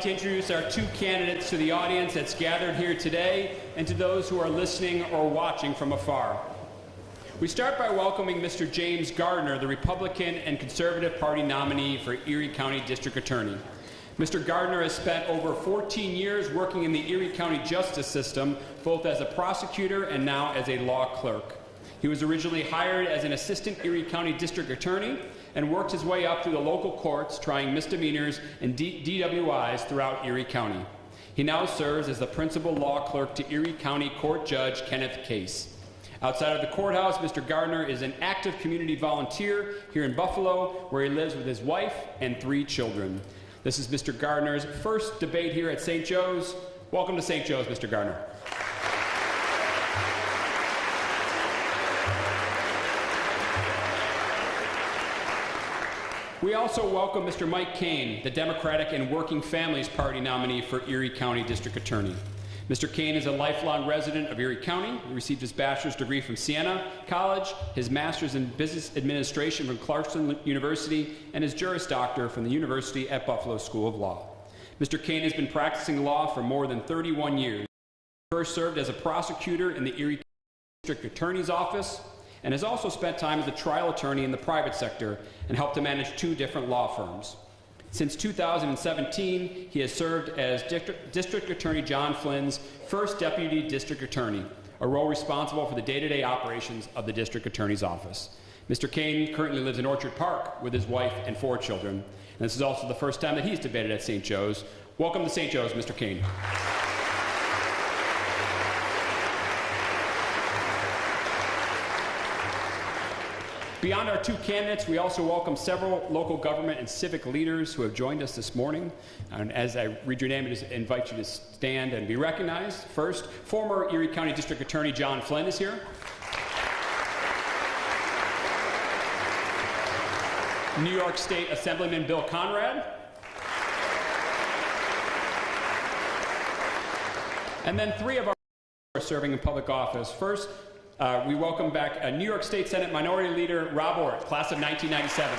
To introduce our two candidates to the audience that's gathered here today and to those who are listening or watching from afar. We start by welcoming Mr. James Gardner, the Republican and Conservative Party nominee for Erie County District Attorney. Mr. Gardner has spent over 14 years working in the Erie County justice system, both as a prosecutor and now as a law clerk. He was originally hired as an assistant Erie County District Attorney and worked his way up through the local courts, trying misdemeanors and DWIs throughout Erie County. He now serves as the principal law clerk to Erie County Court Judge Kenneth Case. Outside of the courthouse, Mr. Gardner is an active community volunteer here in Buffalo, where he lives with his wife and 3 children. This is Mr. Gardner's first debate here at St. Joe's. Welcome to St. Joe's, Mr. Gardner. We also welcome Mr. Mike Keane, the Democratic and Working Families Party nominee for Erie County District Attorney. Mr. Keane is a lifelong resident of Erie County. He received his bachelor's degree from Siena College, his master's in business administration from Clarkson University, and his Juris Doctor from the University at Buffalo School of Law. Mr. Keane has been practicing law for more than 31 years. He first served as a prosecutor in the Erie County District Attorney's Office, and has also spent time as a trial attorney in the private sector and helped to manage 2 different law firms. Since 2017, he has served as District Attorney John Flynn's first deputy district attorney, a role responsible for the day-to-day operations of the district attorney's office. Mr. Keane currently lives in Orchard Park with his wife and 4 children. And this is also the first time that he's debated at St. Joe's. Welcome to St. Joe's, Mr. Keane. Beyond our 2 candidates, we also welcome several local government and civic leaders who have joined us this morning. And as I read your name, I just invite you to stand and be recognized. First, former Erie County District Attorney John Flynn is here. New York State Assemblyman Bill Conrad. And then 3 of our are serving in public office. First, we welcome back New York State Senate Minority Leader Rob Ortt, class of 1997.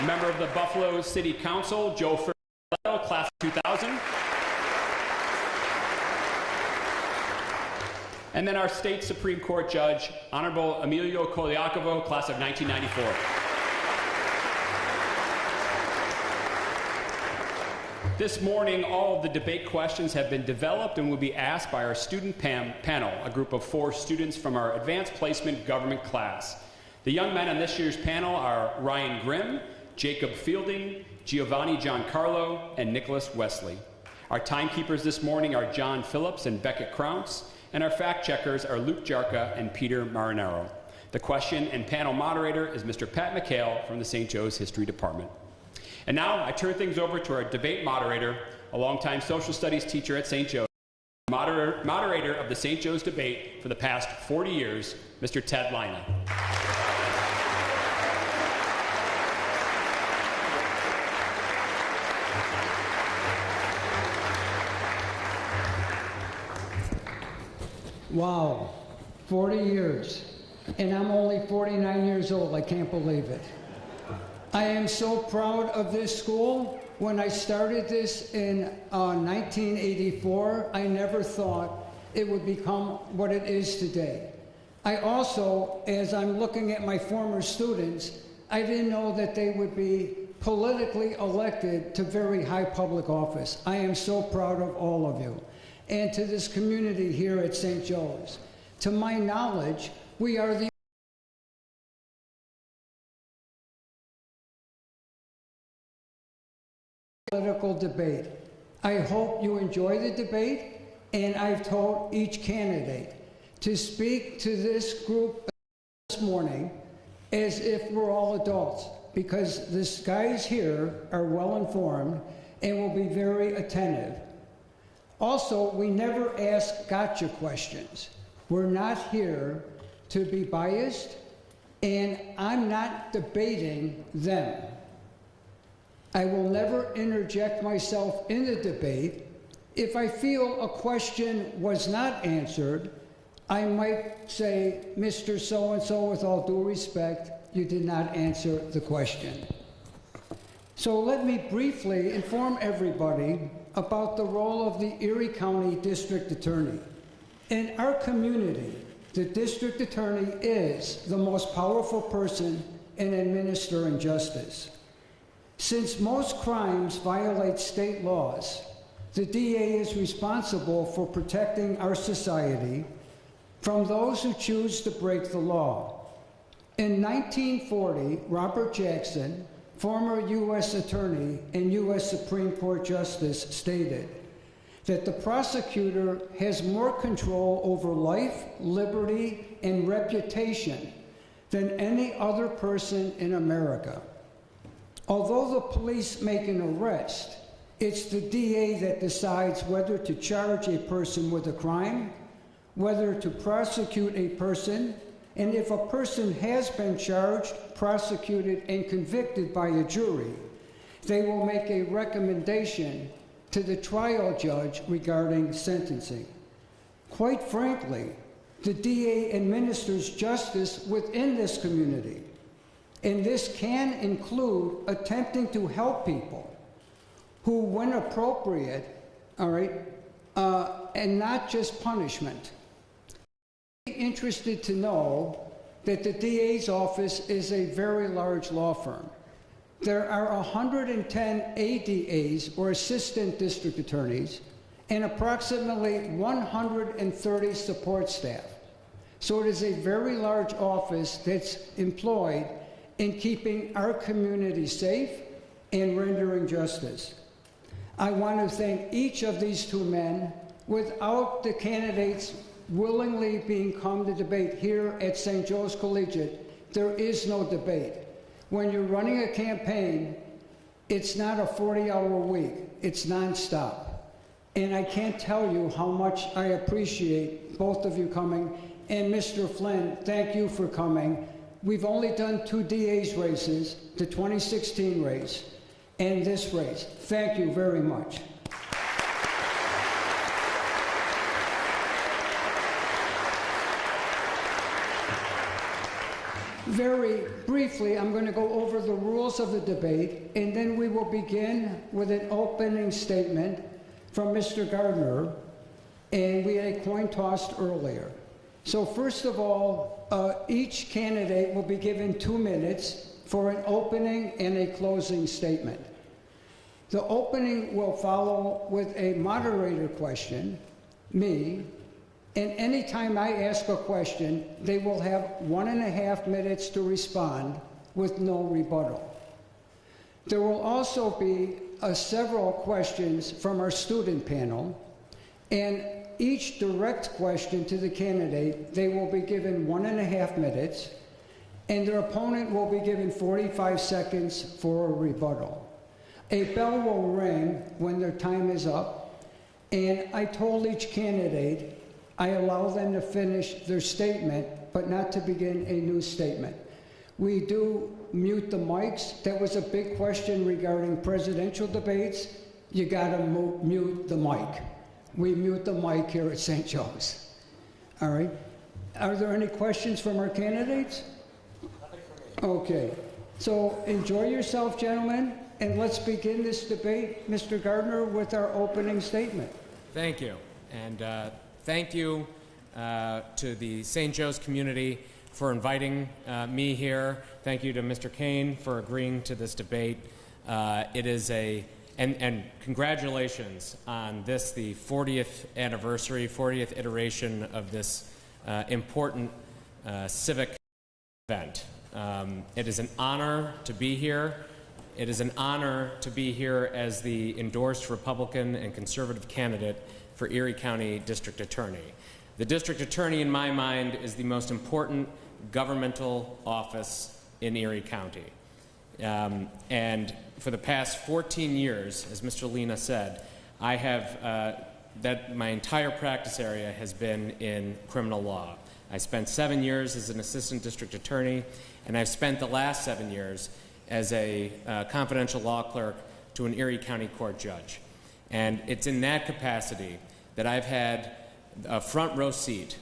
Member of the Buffalo City Council, Joe Ferrello, class of 2000. And then our state Supreme Court Judge, Honorable Emilio Koliakovo, class of 1994. This morning, all of the debate questions have been developed and will be asked by our student panel, a group of 4 students from our Advanced Placement Government class. The young men on this year's panel are Ryan Grimm, Jacob Fielding, Giovanni Giancarlo, and Nicholas Wesley. Our timekeepers this morning are John Phillips and Beckett Crounce, and our fact checkers are Luke Jarka and Peter Marinaro. The question and panel moderator is Mr. Pat McHale from the St. Joe's History Department. And now I turn things over to our debate moderator, a longtime social studies teacher at St. Joe's, moderator of the St. Joe's debate for the past 40 years, Mr. Ted Lina. Wow, 40 years. And I'm only 49 years old. I can't believe it. I am so proud of this school. When I started this in 1984, I never thought it would become what it is today. I also, as I'm looking at my former students, I didn't know that they would be politically elected to very high public office. I am so proud of all of you. And to this community here at St. Joe's. To my knowledge, we are the political debate. I hope you enjoy the debate, and I've told each candidate to speak to this group this morning as if we're all adults, because the guys here are well informed and will be very attentive. Also, we never ask gotcha questions. We're not here to be biased, and I'm not debating them. I will never interject myself in the debate. If I feel a question was not answered, I might say, Mr. So-and-so, with all due respect, you did not answer the question. So let me briefly inform everybody about the role of the Erie County District Attorney. In our community, the District Attorney is the most powerful person in administering justice. Since most crimes violate state laws, the DA is responsible for protecting our society from those who choose to break the law. In 1940, Robert Jackson, former U.S. Attorney and U.S. Supreme Court Justice, stated that the prosecutor has more control over life, liberty, and reputation than any other person in America. Although the police make an arrest, it's the DA that decides whether to charge a person with a crime, whether to prosecute a person, and if a person has been charged, prosecuted, and convicted by a jury, they will make a recommendation to the trial judge regarding sentencing. Quite frankly, the DA administers justice within this community, and this can include attempting to help people who, when appropriate, and not just punishment. I'm interested to know that the DA's office is a very large law firm. There are 110 ADAs, or assistant district attorneys, and approximately 130 support staff. So it is a very large office that's employed in keeping our community safe and rendering justice. I want to thank each of these two men. Without the candidates willingly being come to debate here at St. Joe's Collegiate, there is no debate. When you're running a campaign, it's not a 40-hour week, it's nonstop. And I can't tell you how much I appreciate both of you coming. And Mr. Flynn, thank you for coming. We've only done 2 DA's races, the 2016 race and this race. Thank you very much. Very briefly, I'm going to go over the rules of the debate, and then we will begin with an opening statement from Mr. Gardner, and we had a coin tossed earlier. So first of all, each candidate will be given 2 minutes for an opening and a closing statement. The opening will follow with a moderator question, me, and anytime I ask a question, they will have 1.5 minutes to respond with no rebuttal. There will also be several questions from our student panel, and each direct question to the candidate, they will be given 1.5 minutes, and their opponent will be given 45 seconds for a rebuttal. A bell will ring when their time is up, and I told each candidate I allow them to finish their statement, but not to begin a new statement. We do mute the mics. That was a big question regarding presidential debates. You gotta mute the mic. We mute the mic here at St. Joe's. All right. Are there any questions from our candidates? Nothing from me. Okay. So enjoy yourself, gentlemen, and let's begin this debate, Mr. Gardner, with our opening statement. Thank you. And thank you to the St. Joe's community for inviting me here. Thank you to Mr. Keane for agreeing to this debate. It is and congratulations on this, the 40th anniversary, 40th iteration of this important civic event. It is an honor to be here. It is an honor to be here as the endorsed Republican and conservative candidate for Erie County District Attorney. The District Attorney, in my mind, is the most important governmental office in Erie County. And for the past 14 years, as Mr. Lena said, I have, my entire practice area has been in criminal law. I spent 7 years as an assistant district attorney, and I've spent the last 7 years as a confidential law clerk to an Erie County court judge. And it's in that capacity that I've had a front row seat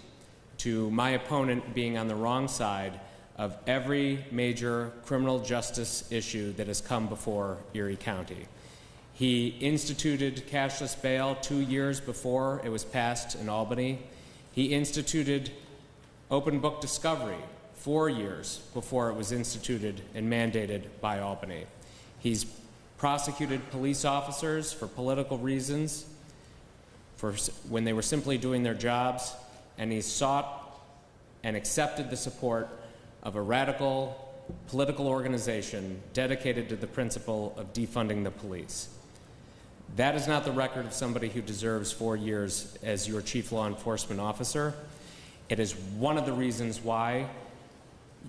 to my opponent being on the wrong side of every major criminal justice issue that has come before Erie County. He instituted cashless bail 2 years before it was passed in Albany. He instituted open book discovery 4 years before it was instituted and mandated by Albany. He's prosecuted police officers for political reasons, when they were simply doing their jobs, and he's sought and accepted the support of a radical political organization dedicated to the principle of defunding the police. That is not the record of somebody who deserves 4 years as your chief law enforcement officer. It is one of the reasons why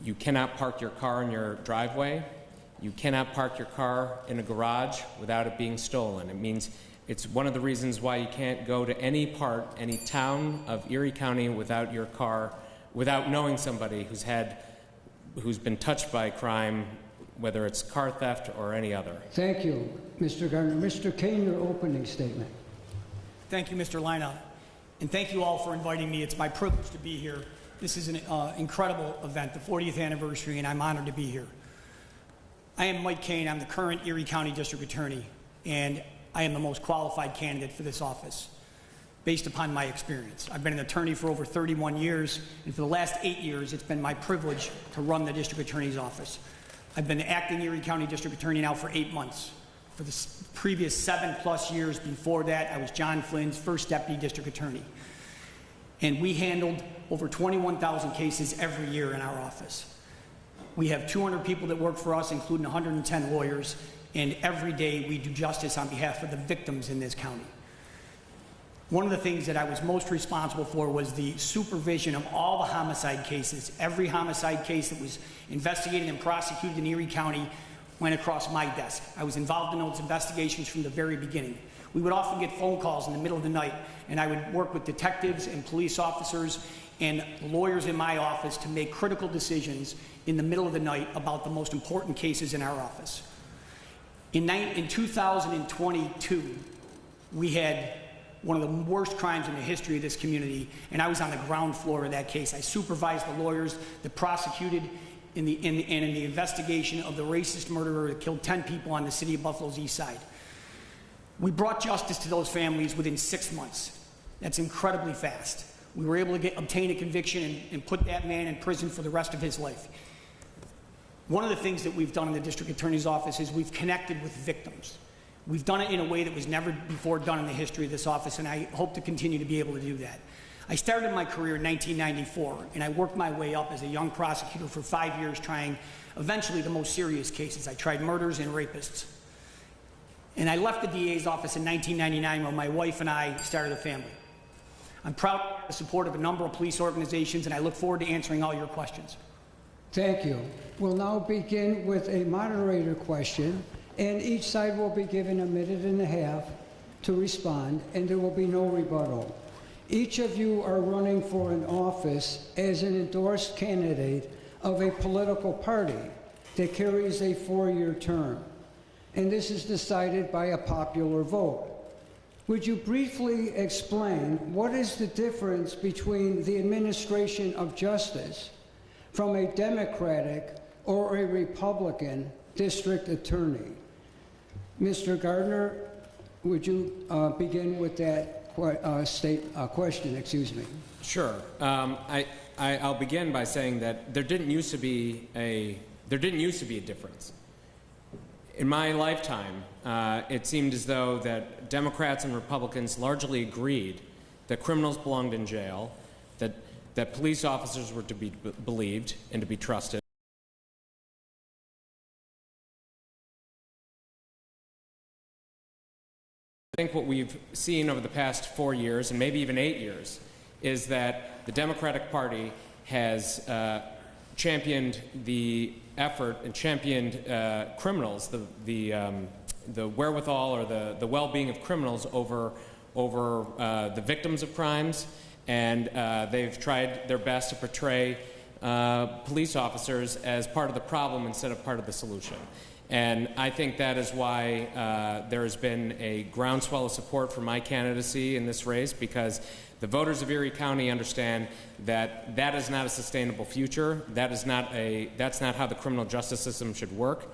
you cannot park your car in your driveway. You cannot park your car in a garage without it being stolen. It means it's one of the reasons why you can't go to any town of Erie County without your car, without knowing somebody who's been touched by crime, whether it's car theft or any other. Thank you, Mr. Gardner. Mr. Keane, your opening statement. Thank you, Mr. Lina, and thank you all for inviting me. It's my privilege to be here. This is an incredible event, the 40th anniversary, and I'm honored to be here. I am Mike Keane. I'm the current Erie County District Attorney, and I am the most qualified candidate for this office based upon my experience. I've been an attorney for over 31 years, and for the last 8 years, it's been my privilege to run the District Attorney's office. I've been the acting Erie County District Attorney now for 8 months. For the previous 7+ years before that, I was John Flynn's first Deputy District Attorney. And we handled over 21,000 cases every year in our office. We have 200 people that work for us, including 110 lawyers, and every day we do justice on behalf of the victims in this county. One of the things that I was most responsible for was the supervision of all the homicide cases. Every homicide case that was investigated and prosecuted in Erie County went across my desk. I was involved in those investigations from the very beginning. We would often get phone calls in the middle of the night, and I would work with detectives and police officers and lawyers in my office to make critical decisions in the middle of the night about the most important cases in our office. In 2022, we had one of the worst crimes in the history of this community, and I was on the ground floor of that case. I supervised the lawyers that prosecuted in the investigation of the racist murderer that killed 10 people on the city of Buffalo's east side. We brought justice to those families within 6 months. That's incredibly fast. We were able to obtain a conviction and put that man in prison for the rest of his life. One of the things that we've done in the District Attorney's Office is we've connected with victims. We've done it in a way that was never before done in the history of this office, and I hope to continue to be able to do that. I started my career in 1994, and I worked my way up as a young prosecutor for 5 years, trying eventually the most serious cases. I tried murders and rapists. And I left the DA's office in 1999 when my wife and I started a family. I'm proud of the support of a number of police organizations, and I look forward to answering all your questions. Thank you. We'll now begin with a moderator question, and each side will be given 1.5 minutes to respond, and there will be no rebuttal. Each of you are running for an office as an endorsed candidate of a political party that carries a 4-year term, and this is decided by a popular vote. Would you briefly explain what is the difference between the administration of justice from a Democratic or a Republican district attorney? Mr. Gardner, would you begin with that question? Excuse me. Sure. I'll begin by saying that there didn't used to be a difference. In my lifetime, it seemed as though that Democrats and Republicans largely agreed that criminals belonged in jail, that police officers were to be believed and to be trusted. I think what we've seen over the past 4 years, and maybe even 8 years, is that the Democratic Party has championed the effort and championed criminals, the wherewithal or the well-being of criminals over the victims of crimes, and they've tried their best to portray police officers as part of the problem instead of part of the solution. And I think that is why there has been a groundswell of support for my candidacy in this race, because the voters of Erie County understand that that is not a sustainable future. That's not how the criminal justice system should work.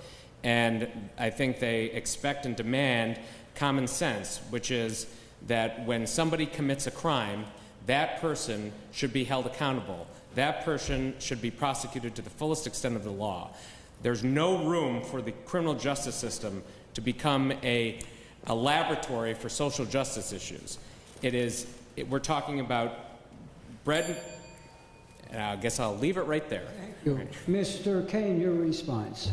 And I think they expect and demand common sense, which is that when somebody commits a crime, that person should be held accountable. That person should be prosecuted to the fullest extent of the law. There's no room for the criminal justice system to become a laboratory for social justice issues. We're talking about bread, and I guess I'll leave it right there. Thank you. Mr. Keane, your response.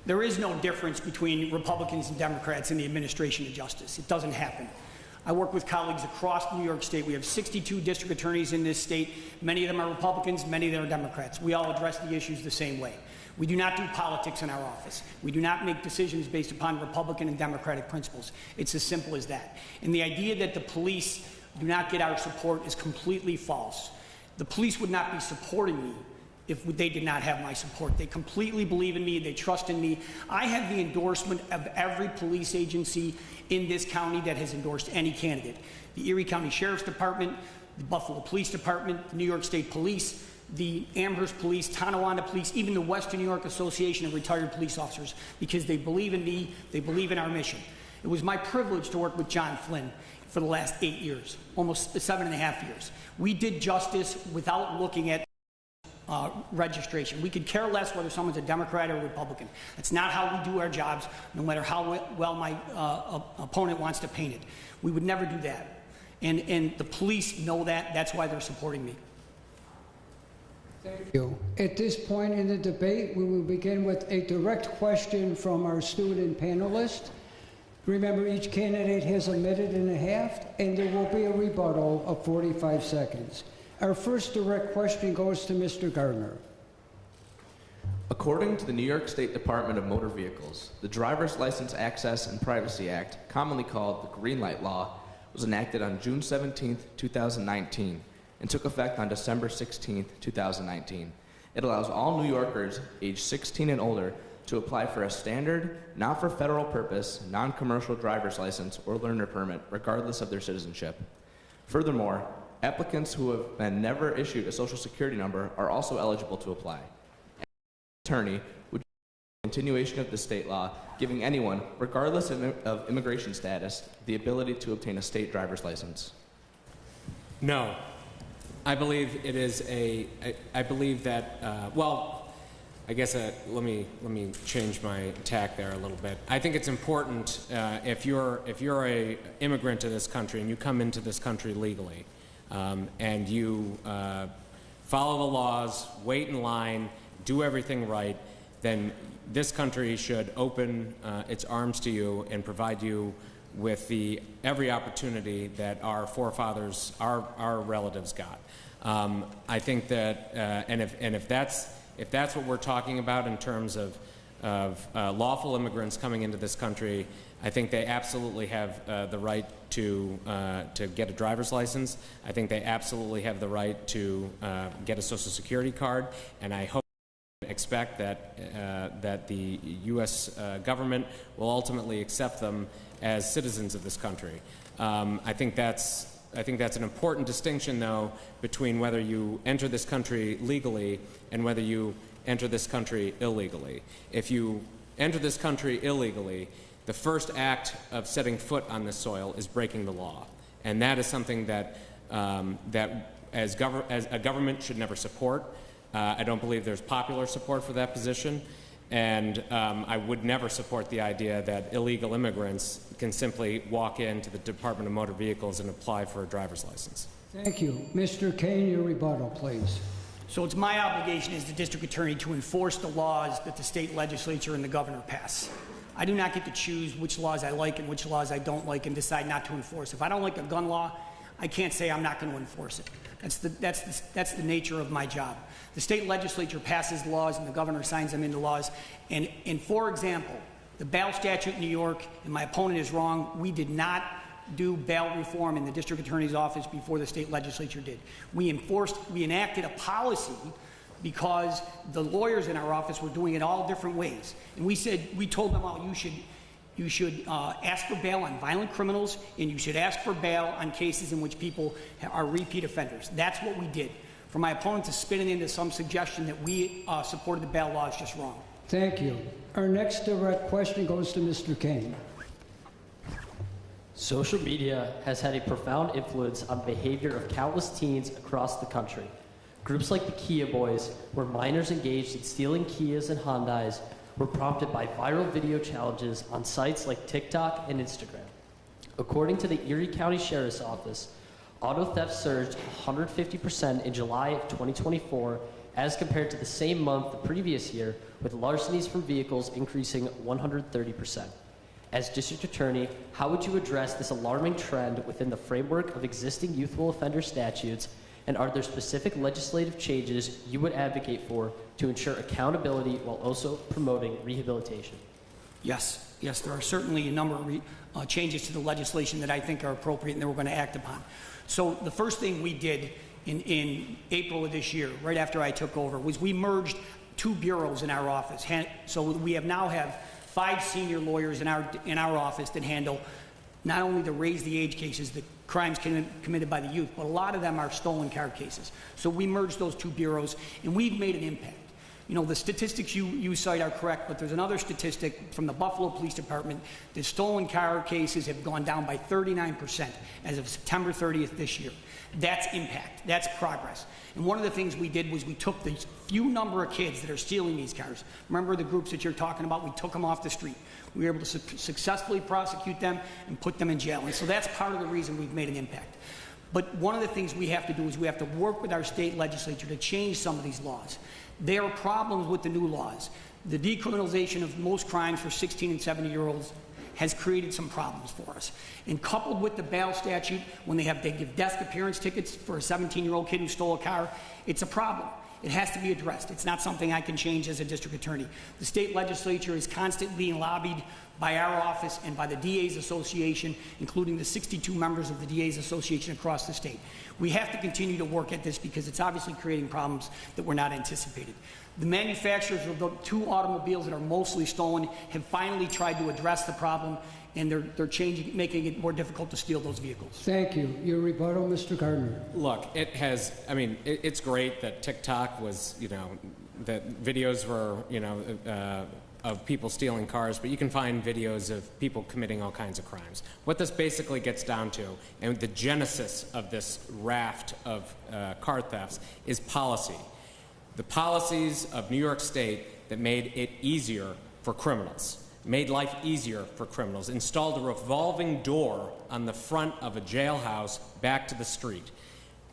There is no difference between Republicans and Democrats in the administration of justice. It doesn't happen. I work with colleagues across New York State. We have 62 district attorneys in this state. Many of them are Republicans, many of them are Democrats. We all address the issues the same way. We do not do politics in our office. We do not make decisions based upon Republican and Democratic principles. It's as simple as that. And the idea that the police do not get our support is completely false. The police would not be supporting me if they did not have my support. They completely believe in me, they trust in me. I have the endorsement of every police agency in this county that has endorsed any candidate. The Erie County Sheriff's Department, the Buffalo Police Department, the New York State Police, the Amherst Police, Tonawanda Police, even the Western New York Association of Retired Police Officers, because they believe in me, they believe in our mission. It was my privilege to work with John Flynn for the last 8 years, almost 7.5 years. We did justice without looking at registration. We could care less whether someone's a Democrat or a Republican. That's not how we do our jobs, no matter how well my opponent wants to paint it. We would never do that. And the police know that. That's why they're supporting me. Thank you. At this point in the debate, we will begin with a direct question from our student panelists. Remember, each candidate has 1.5 minutes, and there will be a rebuttal of 45 seconds. Our first direct question goes to Mr. Gardner. According to the New York State Department of Motor Vehicles, the Driver's License Access and Privacy Act, commonly called the Green Light Law, was enacted on June 17, 2019, and took effect on December 16, 2019. It allows all New Yorkers aged 16 and older to apply for a standard, not for federal purpose, non-commercial driver's license or learner permit, regardless of their citizenship. Furthermore, applicants who have been never issued a Social Security number are also eligible to apply. Attorney would continuation of the state law, giving anyone, regardless of immigration status, the ability to obtain a state driver's license. No. I believe it is I believe that, well, I guess let me change my tack there a little bit. I think it's important if you're a immigrant to this country and you come into this country legally, and you follow the laws, wait in line, do everything right, then this country should open its arms to you and provide you with every opportunity that our forefathers, our relatives got. I think that, and if that's what we're talking about in terms of lawful immigrants coming into this country, I think they absolutely have the right to get a driver's license. I think they absolutely have the right to get a Social Security card, and I hope and expect that the U.S. government will ultimately accept them as citizens of this country. I think that's an important distinction, though, between whether you enter this country legally and whether you enter this country illegally. If you enter this country illegally, the first act of setting foot on this soil is breaking the law, and that is something that as a government should never support. I don't believe there's popular support for that position, and I would never support the idea that illegal immigrants can simply walk into the Department of Motor Vehicles and apply for a driver's license. Thank you. Mr. Keane, your rebuttal, please. So it's my obligation as the district attorney to enforce the laws that the state legislature and the governor pass. I do not get to choose which laws I like and which laws I don't like and decide not to enforce. If I don't like a gun law, I can't say I'm not going to enforce it. That's the nature of my job. The state legislature passes laws and the governor signs them into laws. And for example, the bail statute in New York, and my opponent is wrong, we did not do bail reform in the district attorney's office before the state legislature did. We enacted a policy because the lawyers in our office were doing it all different ways. And we told them, oh, you should ask for bail on violent criminals, and you should ask for bail on cases in which people are repeat offenders. That's what we did. For my opponent to spin it into some suggestion that we supported the bail law is just wrong. Thank you. Our next direct question goes to Mr. Keane. Social media has had a profound influence on the behavior of countless teens across the country. Groups like the Kia Boys, where minors engaged in stealing Kias and Hondais, were prompted by viral video challenges on sites like TikTok and Instagram. According to the Erie County Sheriff's Office, auto theft surged 150% in July of 2024 as compared to the same month the previous year, with larcenies from vehicles increasing 130%. As District Attorney, how would you address this alarming trend within the framework of existing youthful offender statutes, and are there specific legislative changes you would advocate for to ensure accountability while also promoting rehabilitation? Yes, there are certainly a number of changes to the legislation that I think are appropriate and that we're going to act upon. So the first thing we did in April of this year, right after I took over, was we merged 2 bureaus in our office. So we now have 5 senior lawyers in our office that handle not only the raise the age cases, the crimes committed by the youth, but a lot of them are stolen car cases. So we merged those 2 bureaus, and we've made an impact. You know, the statistics you cite are correct, but there's another statistic from the Buffalo Police Department that stolen car cases have gone down by 39% as of September 30th this year. That's impact. That's progress. And one of the things we did was we took the few number of kids that are stealing these cars. Remember the groups that you're talking about? We took them off the street. We were able to successfully prosecute them and put them in jail. And so that's part of the reason we've made an impact. But one of the things we have to do is we have to work with our state legislature to change some of these laws. There are problems with the new laws. The decriminalization of most crimes for 16 and 17-year-olds has created some problems for us. And coupled with the bail statute, when they give desk appearance tickets for a 17-year-old kid who stole a car, it's a problem. It has to be addressed. It's not something I can change as a district attorney. The state legislature is constantly being lobbied by our office and by the DA's Association, including the 62 members of the DA's Association across the state. We have to continue to work at this because it's obviously creating problems that were not anticipated. The manufacturers of the 2 automobiles that are mostly stolen have finally tried to address the problem, and they're making it more difficult to steal those vehicles. Thank you. Your rebuttal, Mr. Gardner. Look, it's great that TikTok was, that videos were, of people stealing cars, but you can find videos of people committing all kinds of crimes. What this basically gets down to, and the genesis of this raft of car thefts, is policy. The policies of New York State that made it easier for criminals, made life easier for criminals, installed a revolving door on the front of a jailhouse back to the street.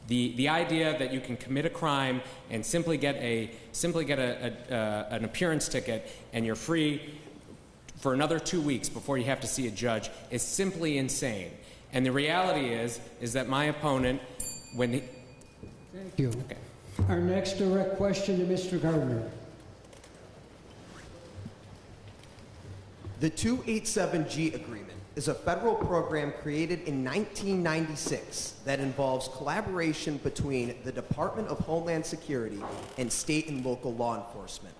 The idea that you can commit a crime and simply get an appearance ticket and you're free for another 2 weeks before you have to see a judge is simply insane. And the reality is that my opponent, when he... Thank you. Okay. Our next direct question to Mr. Gardner. The 287G agreement is a federal program created in 1996 that involves collaboration between the Department of Homeland Security and state and local law enforcement.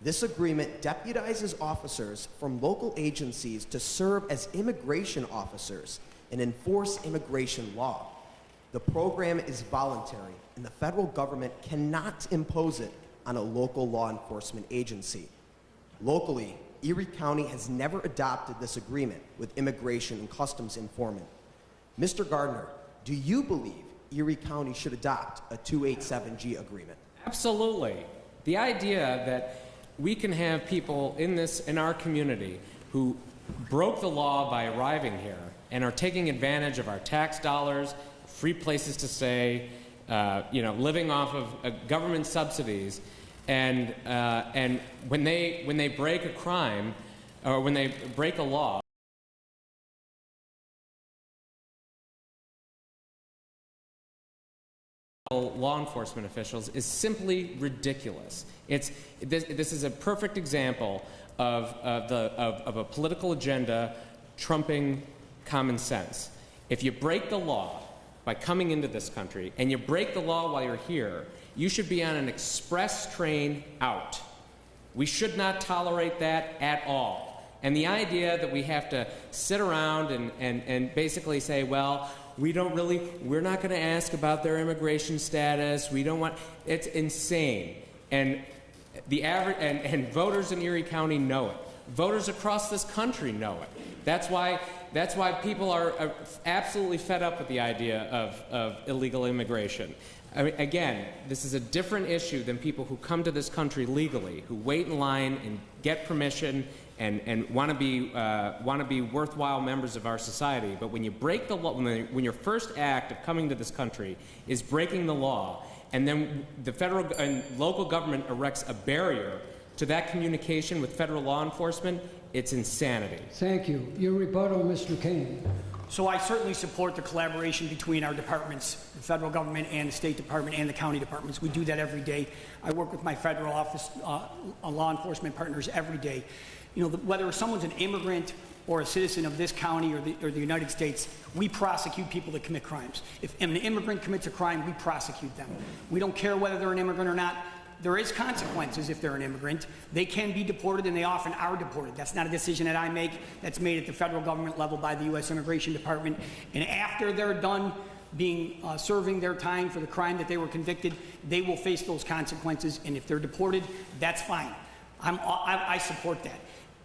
This agreement deputizes officers from local agencies to serve as immigration officers and enforce immigration law. The program is voluntary, and the federal government cannot impose it on a local law enforcement agency. Locally, Erie County has never adopted this agreement with Immigration and Customs Enforcement. Mr. Gardner, do you believe Erie County should adopt a 287G agreement? Absolutely. The idea that we can have people in our community who broke the law by arriving here and are taking advantage of our tax dollars, free places to stay, living off of government subsidies, and when they break a crime or when they break a law, law enforcement officials is simply ridiculous. This is a perfect example of a political agenda trumping common sense. If you break the law by coming into this country, and you break the law while you're here, You should be on an express train out. We should not tolerate that at all. And the idea that we have to sit around and basically say, well, we're not going to ask about their immigration status. It's insane. And and voters in Erie County know it. Voters across this country know it. That's why people are absolutely fed up with the idea of illegal immigration. I mean, again, this is a different issue than people who come to this country legally, who wait in line and get permission and want to be worthwhile members of our society. But when you break the law, when your first act of coming to this country is breaking the law, and then the federal and local government erects a barrier to that communication with federal law enforcement, it's insanity. Thank you. Your rebuttal, Mr. Keane. So I certainly support the collaboration between our departments, the federal government and the State Department and the county departments. We do that every day. I work with my federal office, law enforcement partners every day. You know, whether someone's an immigrant or a citizen of this county or the United States, we prosecute people that commit crimes. If an immigrant commits a crime, we prosecute them. We don't care whether they're an immigrant or not. There is consequences if they're an immigrant. They can be deported, and they often are deported. That's not a decision that I make. That's made at the federal government level by the U.S. Immigration Department. And after they're done serving their time for the crime that they were convicted, they will face those consequences. And if they're deported, that's fine. I support that.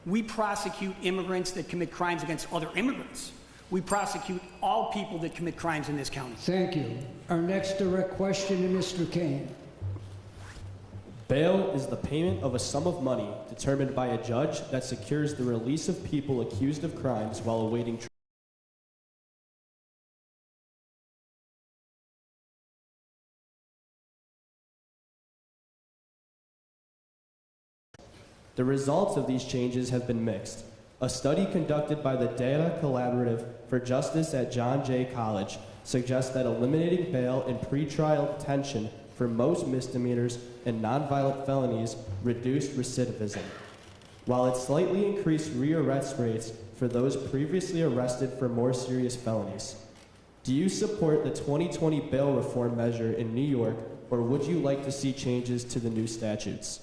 We prosecute immigrants that commit crimes against other immigrants. We prosecute all people that commit crimes in this county. Thank you. Our next direct question to Mr. Keane. Bail is the payment of a sum of money determined by a judge that secures the release of people accused of crimes while awaiting trial. The results of these changes have been mixed. A study conducted by the Data Collaborative for Justice at John Jay College suggests that eliminating bail in pretrial detention for most misdemeanors and nonviolent felonies reduced recidivism, while it slightly increased rearrest rates for those previously arrested for more serious felonies. Do you support the 2020 bail reform measure in New York, or would you like to see changes to the new statutes?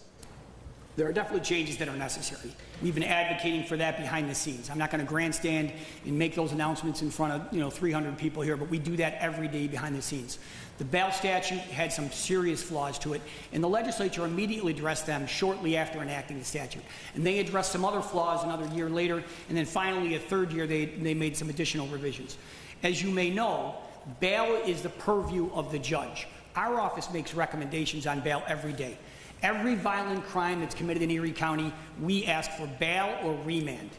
There are definitely changes that are necessary. We've been advocating for that behind the scenes. I'm not going to grandstand and make those announcements in front of 300 people here, but we do that every day behind the scenes. The bail statute had some serious flaws to it, and the legislature immediately addressed them shortly after enacting the statute. And they addressed some other flaws another year later, and then finally a third year they made some additional revisions. As you may know, bail is the purview of the judge. Our office makes recommendations on bail every day. Every violent crime that's committed in Erie County, we ask for bail or remand.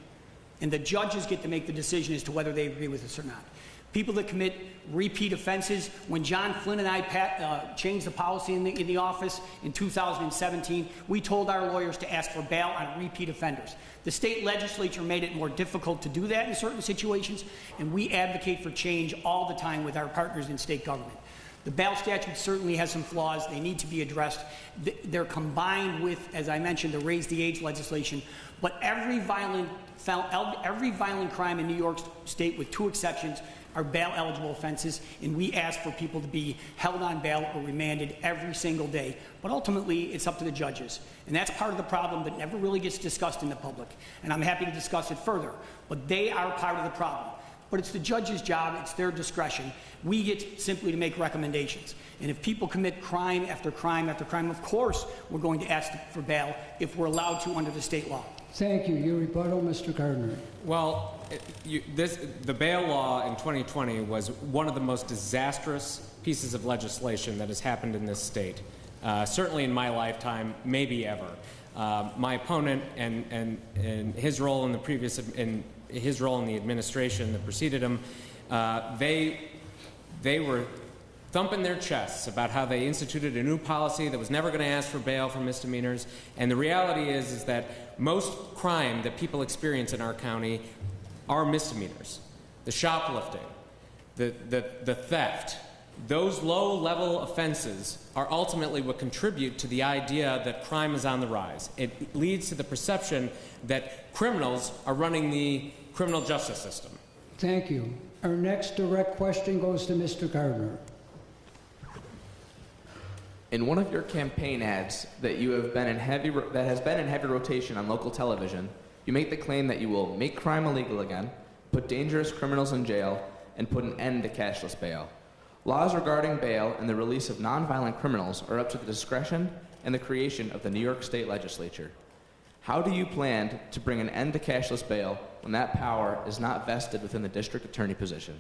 And the judges get to make the decision as to whether they agree with us or not. People that commit repeat offenses, when John Flynn and I changed the policy in the office in 2017, we told our lawyers to ask for bail on repeat offenders. The state legislature made it more difficult to do that in certain situations, and we advocate for change all the time with our partners in state government. The bail statute certainly has some flaws. They need to be addressed. They're combined with, as I mentioned, the raise the age legislation. But every violent crime in New York State, with two exceptions, are bail-eligible offenses, and we ask for people to be held on bail or remanded every single day. But ultimately, it's up to the judges. And that's part of the problem that never really gets discussed in the public. And I'm happy to discuss it further. But they are part of the problem. But it's the judge's job, it's their discretion. We get simply to make recommendations. And if people commit crime after crime after crime, of course we're going to ask for bail if we're allowed to under the state law. Thank you. Your rebuttal, Mr. Gardner. Well, the bail law in 2020 was one of the most disastrous pieces of legislation that has happened in this state. Certainly in my lifetime, maybe ever. My opponent and his role in his role in the administration that preceded him, they were thumping their chests about how they instituted a new policy that was never going to ask for bail for misdemeanors. And the reality is that most crime that people experience in our county are misdemeanors. The shoplifting, the theft, those low-level offenses are ultimately what contribute to the idea that crime is on the rise. It leads to the perception that criminals are running the criminal justice system. Thank you. Our next direct question goes to Mr. Gardner. In one of your campaign ads that has been in heavy rotation on local television, you make the claim that you will make crime illegal again, put dangerous criminals in jail, and put an end to cashless bail. Laws regarding bail and the release of nonviolent criminals are up to the discretion and the creation of the New York State Legislature. How do you plan to bring an end to cashless bail when that power is not vested within the district attorney position?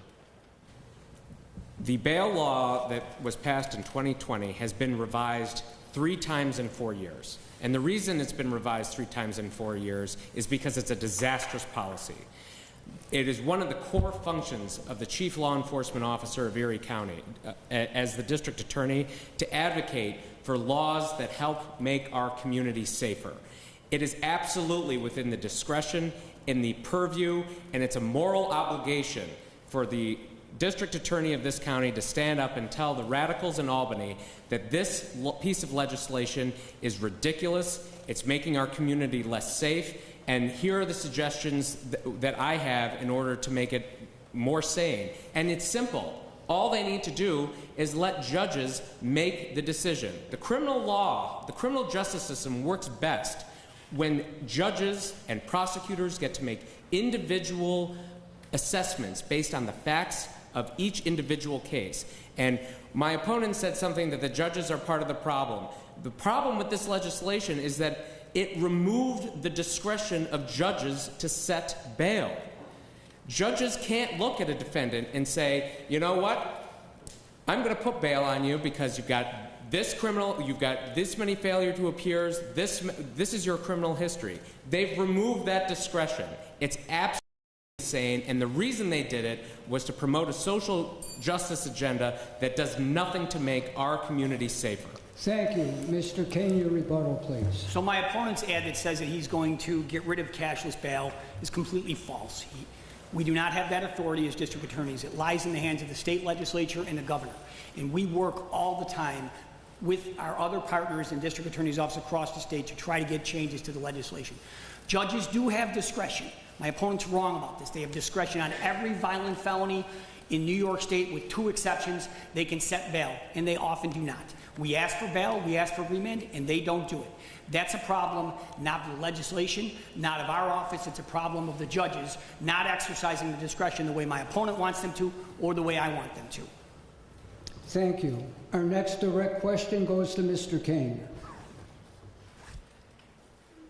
The bail law that was passed in 2020 has been revised 3 times in 4 years. And the reason it's been revised 3 times in 4 years is because it's a disastrous policy. It is one of the core functions of the Chief Law Enforcement Officer of Erie County as the district attorney to advocate for laws that help make our community safer. It is absolutely within the discretion, in the purview, and it's a moral obligation for the district attorney of this county to stand up and tell the radicals in Albany that this piece of legislation is ridiculous, it's making our community less safe, and here are the suggestions that I have in order to make it more sane. And it's simple. All they need to do is let judges make the decision. The criminal law, the criminal justice system works best when judges and prosecutors get to make individual assessments based on the facts of each individual case. And my opponent said something that the judges are part of the problem. The problem with this legislation is that it removed the discretion of judges to set bail. Judges can't look at a defendant and say, you know what, I'm going to put bail on you because you've got this criminal, you've got this many failure to appears, this is your criminal history. They've removed that discretion. It's absolutely insane, and the reason they did it was to promote a social justice agenda that does nothing to make our community safer. Thank you. Mr. Keane, your rebuttal, please. So my opponent's ad that says that he's going to get rid of cashless bail is completely false. We do not have that authority as district attorneys. It lies in the hands of the state legislature and the governor. And we work all the time with our other partners in district attorney's office across the state to try to get changes to the legislation. Judges do have discretion. My opponent's wrong about this. They have discretion on every violent felony in New York State with 2 exceptions. They can set bail, and they often do not. We ask for bail, we ask for remand, and they don't do it. That's a problem not of the legislation, not of our office. It's a problem of the judges not exercising the discretion the way my opponent wants them to or the way I want them to. Thank you. Our next direct question goes to Mr. Keane.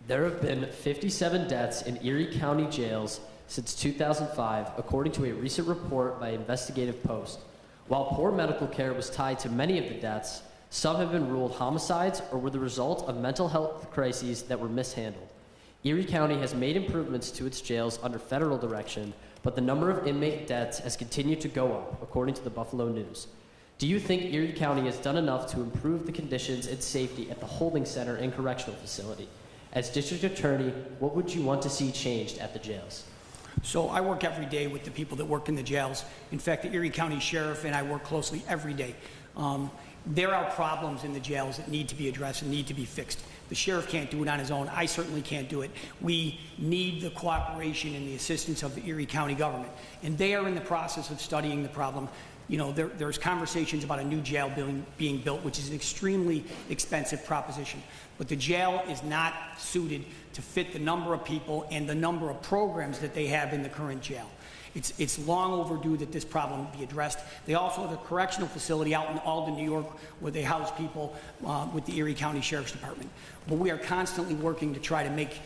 There have been 57 deaths in Erie County jails since 2005, according to a recent report by Investigative Post. While poor medical care was tied to many of the deaths, some have been ruled homicides or were the result of mental health crises that were mishandled. Erie County has made improvements to its jails under federal direction, but the number of inmate deaths has continued to go up, according to the Buffalo News. Do you think Erie County has done enough to improve the conditions and safety at the holding center and correctional facility? As district attorney, what would you want to see changed at the jails? So I work every day with the people that work in the jails. In fact, the Erie County Sheriff and I work closely every day. There are problems in the jails that need to be addressed and need to be fixed. The sheriff can't do it on his own. I certainly can't do it. We need the cooperation and the assistance of the Erie County government. And they are in the process of studying the problem. You know, there's conversations about a new jail being built, which is an extremely expensive proposition. But the jail is not suited to fit the number of people and the number of programs that they have in the current jail. It's long overdue that this problem be addressed. They also have a correctional facility out in Alden, New York, where they house people with the Erie County Sheriff's Department. But we are constantly working to try to make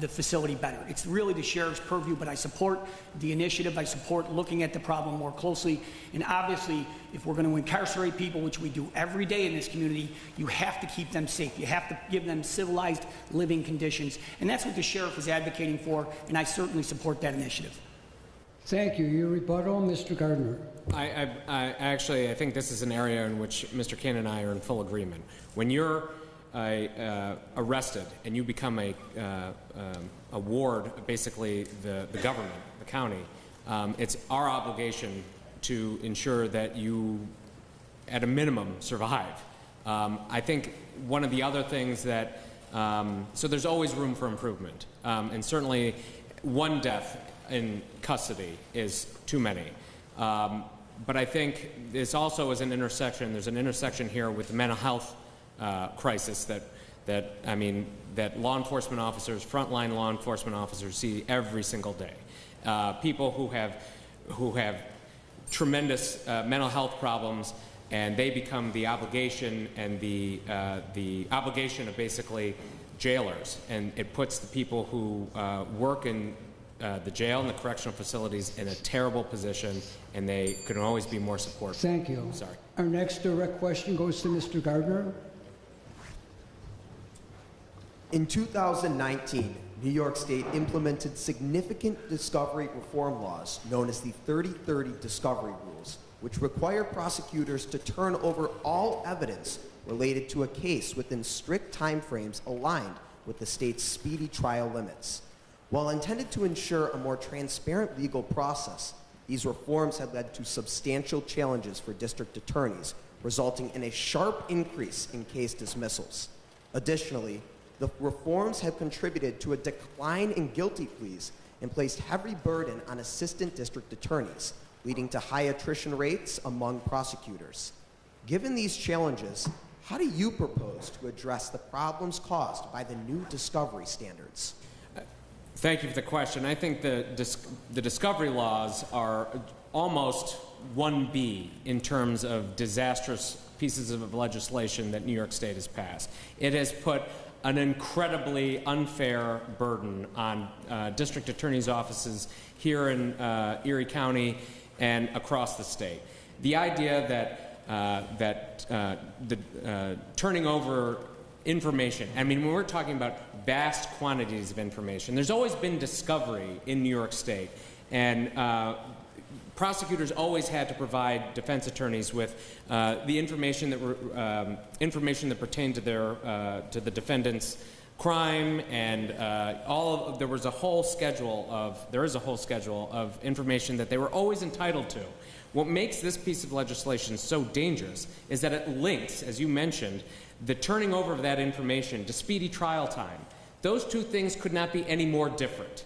the facility better. It's really the sheriff's purview, but I support the initiative. I support looking at the problem more closely. And obviously, if we're going to incarcerate people, which we do every day in this community, you have to keep them safe. You have to give them civilized living conditions. And that's what the sheriff is advocating for, and I certainly support that initiative. Thank you. Your rebuttal, Mr. Gardner. I think this is an area in which Mr. Keane and I are in full agreement. When you're arrested and you become a ward, basically the government, the county, it's our obligation to ensure that you, at a minimum, survive. I think one of the other things that, so there's always room for improvement, and certainly one death in custody is too many. But I think this also is an intersection. There's an intersection here with the mental health crisis that law enforcement officers, frontline law enforcement officers, see every single day. People who have tremendous mental health problems, and they become the obligation and the obligation of basically jailers, and it puts the people who work in the jail and the correctional facilities in a terrible position, and they could always be more supportive. Thank you. Sorry. Our next direct question goes to Mr. Gardner. In 2019, New York State implemented significant discovery reform laws known as the 30-30 discovery rules, which require prosecutors to turn over all evidence related to a case within strict timeframes aligned with the state's speedy trial limits. While intended to ensure a more transparent legal process, these reforms have led to substantial challenges for district attorneys, resulting in a sharp increase in case dismissals. Additionally, the reforms have contributed to a decline in guilty pleas and placed heavy burden on assistant district attorneys, leading to high attrition rates among prosecutors. Given these challenges, how do you propose to address the problems caused by the new discovery standards? Thank you for the question. I think the discovery laws are almost 1B in terms of disastrous pieces of legislation that New York State has passed. It has put an incredibly unfair burden on district attorneys' offices here in Erie County and across the state. The idea that turning over information, I mean, when we're talking about vast quantities of information, there's always been discovery in New York State, and prosecutors always had to provide defense attorneys with the information that pertained to the defendant's crime, and there is a whole schedule of information that they were always entitled to. What makes this piece of legislation so dangerous is that it links, as you mentioned, the turning over of that information to speedy trial time. Those two things could not be any more different.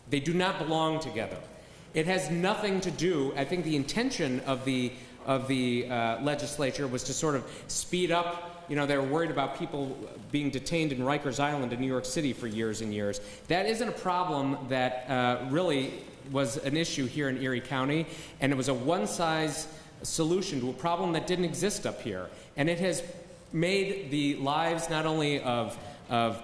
They do not belong together. It has nothing to do, I think the intention of the legislature was to sort of speed up, you know, they were worried about people being detained in Rikers Island in New York City for years and years. That isn't a problem that really was an issue here in Erie County, and it was a one-size solution to a problem that didn't exist up here. And it has made the lives not only of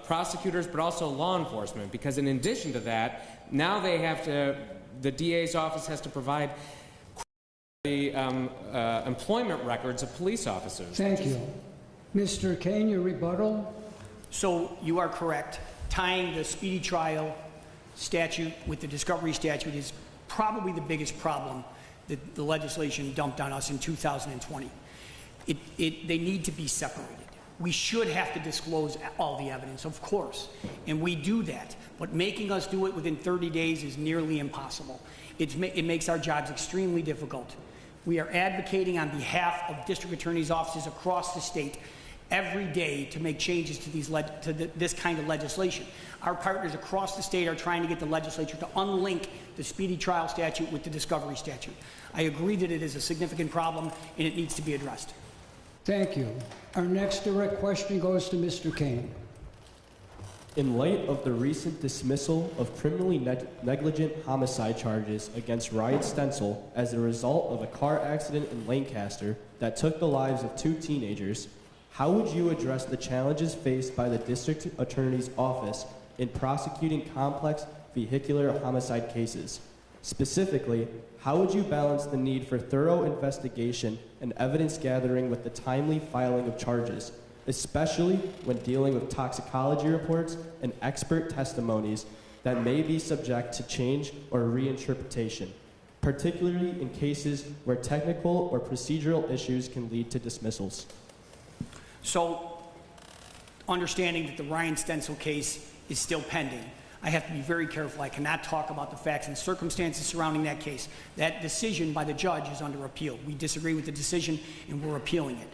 prosecutors but also law enforcement, because in addition to that, now they have to, the DA's office has to provide the employment records of police officers. Thank you. Mr. Keane, your rebuttal. So you are correct. Tying the speedy trial statute with the discovery statute is probably the biggest problem that the legislation dumped on us in 2020. They need to be separated. We should have to disclose all the evidence, of course, and we do that. But making us do it within 30 days is nearly impossible. It makes our jobs extremely difficult. We are advocating on behalf of district attorneys' offices across the state every day to make changes to this kind of legislation. Our partners across the state are trying to get the legislature to unlink the speedy trial statute with the discovery statute. I agree that it is a significant problem and it needs to be addressed. Thank you. Our next direct question goes to Mr. Keane. In light of the recent dismissal of criminally negligent homicide charges against Ryan Stencil as a result of a car accident in Lancaster that took the lives of 2 teenagers, how would you address the challenges faced by the district attorney's office in prosecuting complex vehicular homicide cases? Specifically, how would you balance the need for thorough investigation and evidence gathering with the timely filing of charges, especially when dealing with toxicology reports and expert testimonies that may be subject to change or reinterpretation, particularly in cases where technical or procedural issues can lead to dismissals? So, understanding that the Ryan Stencil case is still pending, I have to be very careful. I cannot talk about the facts and circumstances surrounding that case. That decision by the judge is under appeal. We disagree with the decision and we're appealing it.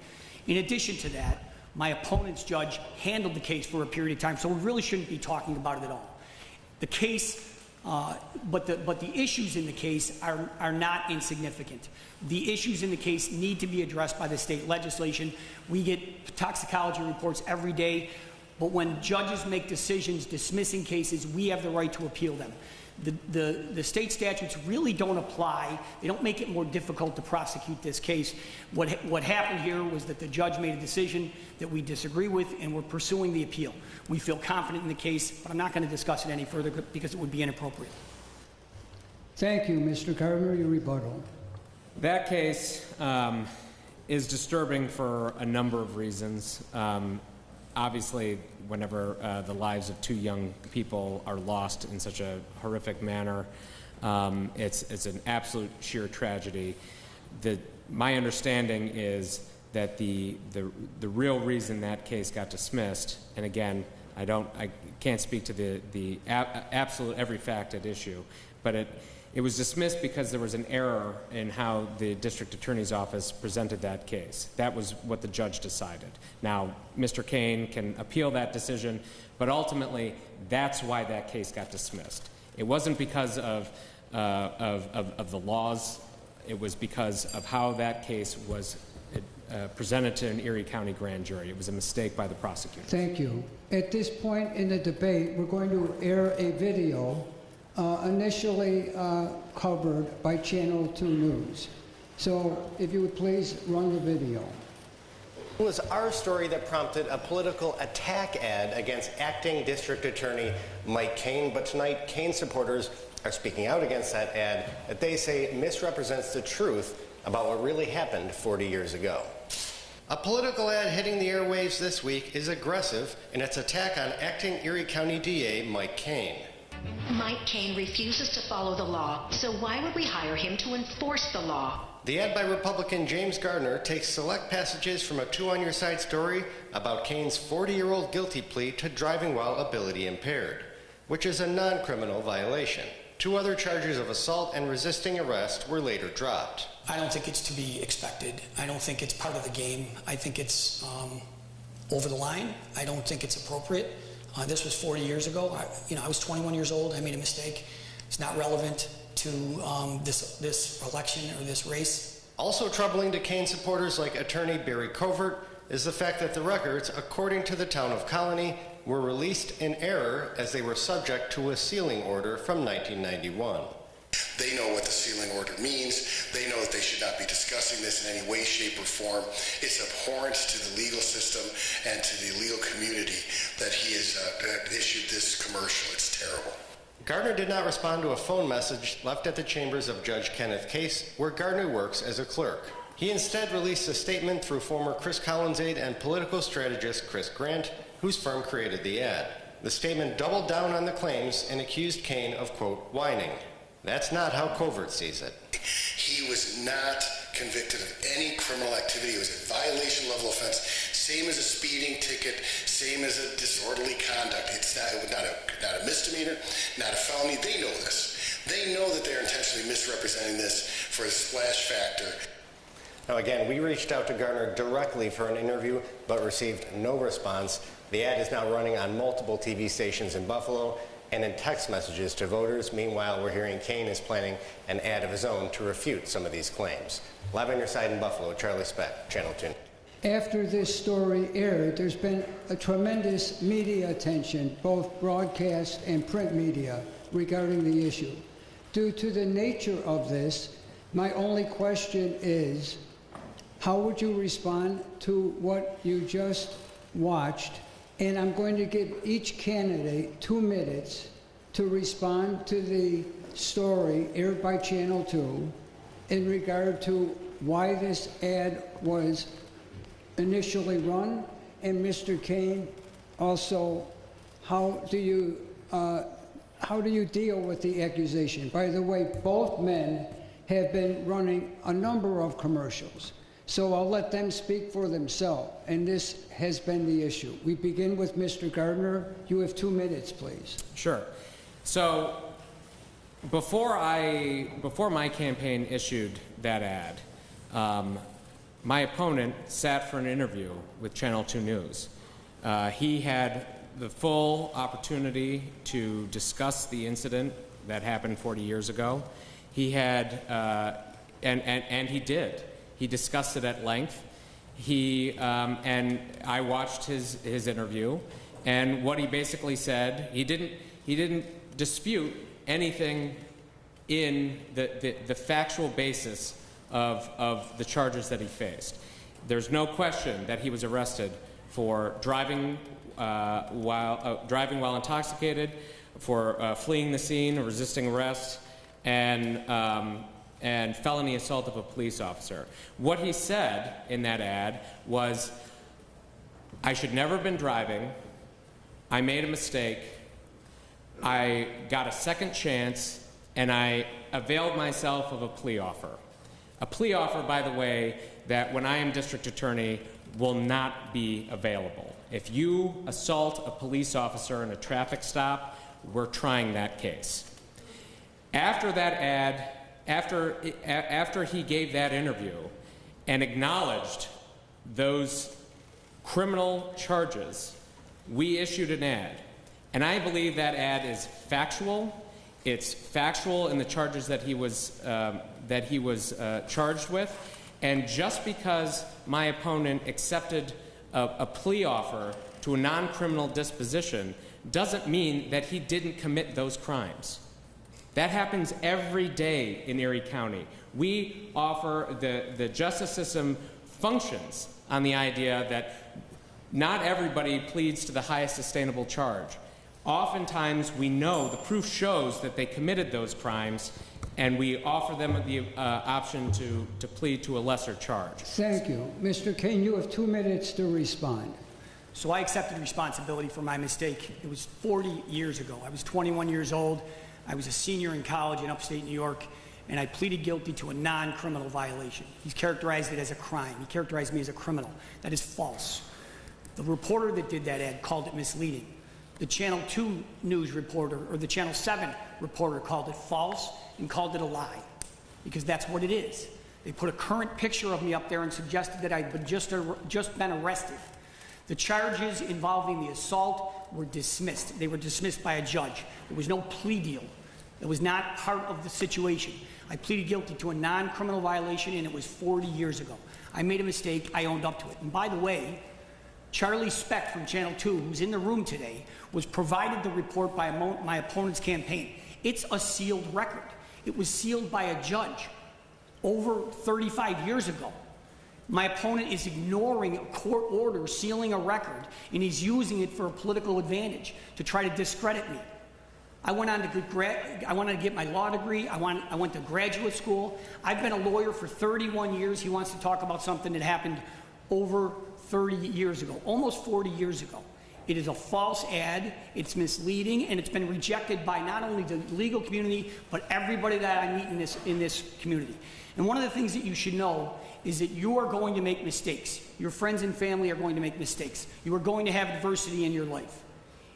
In addition to that, my opponent's judge handled the case for a period of time, so we really shouldn't be talking about it at all. The case But the issues in the case are not insignificant. The issues in the case need to be addressed by the state legislation. We get toxicology reports every day, but when judges make decisions dismissing cases, we have the right to appeal them. The state statutes really don't apply. They don't make it more difficult to prosecute this case. What happened here was that the judge made a decision that we disagree with, and we're pursuing the appeal. We feel confident in the case, but I'm not going to discuss it any further because it would be inappropriate. Thank you, Mr. Gardner. Your rebuttal. That case is disturbing for a number of reasons. Obviously, whenever the lives of two young people are lost in such a horrific manner, it's an absolute sheer tragedy. My understanding is that the real reason that case got dismissed, and again, I can't speak to the absolute every fact at issue, but it was dismissed because there was an error in how the district attorney's office presented that case. That was what the judge decided. Now, Mr. Keane can appeal that decision, but ultimately, that's why that case got dismissed. It wasn't because of the laws. It was because of how that case was presented to an Erie County grand jury. It was a mistake by the prosecutor. Thank you. At this point in the debate, we're going to air a video initially covered by Channel 2 News. So if you would please run the video. It was our story that prompted a political attack ad against acting district attorney Mike Keane, but tonight Keane supporters are speaking out against that ad that they say misrepresents the truth about what really happened 40 years ago. A political ad hitting the airwaves this week is aggressive in its attack on acting Erie County DA Mike Keane. Mike Keane refuses to follow the law, so why would we hire him to enforce the law? The ad by Republican James Gardner takes select passages from a Two on Your Side story about Keane's 40-year-old guilty plea to driving while ability impaired, which is a non-criminal violation. 2 other charges of assault and resisting arrest were later dropped. I don't think it's to be expected. I don't think it's part of the game. I think it's over the line. I don't think it's appropriate. This was 40 years ago. I was 21 years old. I made a mistake. It's not relevant to this election or this race. Also troubling to Keane supporters like attorney Barry Covert is the fact that the records, according to the town of Colony, were released in error as they were subject to a sealing order from 1991. They know what the sealing order means. They know that they should not be discussing this in any way, shape, or form. It's abhorrent to the legal system and to the legal community that he has issued this commercial. It's terrible. Gardner did not respond to a phone message left at the chambers of Judge Kenneth Case, where Gardner works as a clerk. He instead released a statement through former Chris Collins aide and political strategist Chris Grant, whose firm created the ad. The statement doubled down on the claims and accused Keane of, quote, whining. That's not how Covert sees it. He was not convicted of any criminal activity. It was a violation level offense, same as a speeding ticket, same as a disorderly conduct. It's not a misdemeanor, not a felony. They know this. They know that they're intentionally misrepresenting this for a splash factor. Now again, we reached out to Gardner directly for an interview, but received no response. The ad is now running on multiple TV stations in Buffalo and in text messages to voters. Meanwhile, we're hearing Keane is planning an ad of his own to refute some of these claims. Live on your side in Buffalo, Charlie Speck, Channel 2. After this story aired, there's been a tremendous media attention, both broadcast and print media, regarding the issue. Due to the nature of this, my only question is, how would you respond to what you just watched? And I'm going to give each candidate 2 minutes to respond to the story aired by Channel 2 in regard to why this ad was initially run. And Mr. Keane, also, how do you deal with the accusation? By the way, both men have been running a number of commercials. So I'll let them speak for themselves, and this has been the issue. We begin with Mr. Gardner. You have 2 minutes, please. Sure. So before my campaign issued that ad, my opponent sat for an interview with Channel 2 News. He had the full opportunity to discuss the incident that happened 40 years ago. He had, and he did. He discussed it at length. And I watched his interview, and what he basically said, he didn't dispute anything in the factual basis of the charges that he faced. There's no question that he was arrested for driving while intoxicated, for fleeing the scene, resisting arrest, and felony assault of a police officer. What he said in that ad was, I should never have been driving, I made a mistake, I got a second chance, and I availed myself of a plea offer. A plea offer, by the way, that when I am district attorney will not be available. If you assault a police officer in a traffic stop, we're trying that case. After that ad, after he gave that interview and acknowledged those criminal charges, we issued an ad. And I believe that ad is factual. It's factual in the charges that he was charged with. And just because my opponent accepted a plea offer to a non-criminal disposition doesn't mean that he didn't commit those crimes. That happens every day in Erie County. We offer, the justice system functions on the idea that not everybody pleads to the highest sustainable charge. Oftentimes we know, the proof shows that they committed those crimes, and we offer them the option to plead to a lesser charge. Thank you. Mr. Keane, you have 2 minutes to respond. So I accepted responsibility for my mistake. It was 40 years ago. I was 21 years old. I was a senior in college in upstate New York, and I pleaded guilty to a non-criminal violation. He's characterized it as a crime. He characterized me as a criminal. That is false. The reporter that did that ad called it misleading. The Channel 2 news reporter, or the Channel 7 reporter, called it false and called it a lie, because that's what it is. They put a current picture of me up there and suggested that I'd just been arrested. The charges involving the assault were dismissed. They were dismissed by a judge. There was no plea deal. It was not part of the situation. I pleaded guilty to a non-criminal violation, and it was 40 years ago. I made a mistake. I owned up to it. And by the way, Charlie Speck from Channel 2, who's in the room today, was provided the report by my opponent's campaign. It's a sealed record. It was sealed by a judge over 35 years ago. My opponent is ignoring a court order sealing a record, and he's using it for a political advantage to try to discredit me. I went on to get my law degree. I went to graduate school. I've been a lawyer for 31 years. He wants to talk about something that happened over 30 years ago, almost 40 years ago. It is a false ad, it's misleading, and it's been rejected by not only the legal community, but everybody that I meet in this community. And one of the things that you should know is that you are going to make mistakes. Your friends and family are going to make mistakes. You are going to have adversity in your life.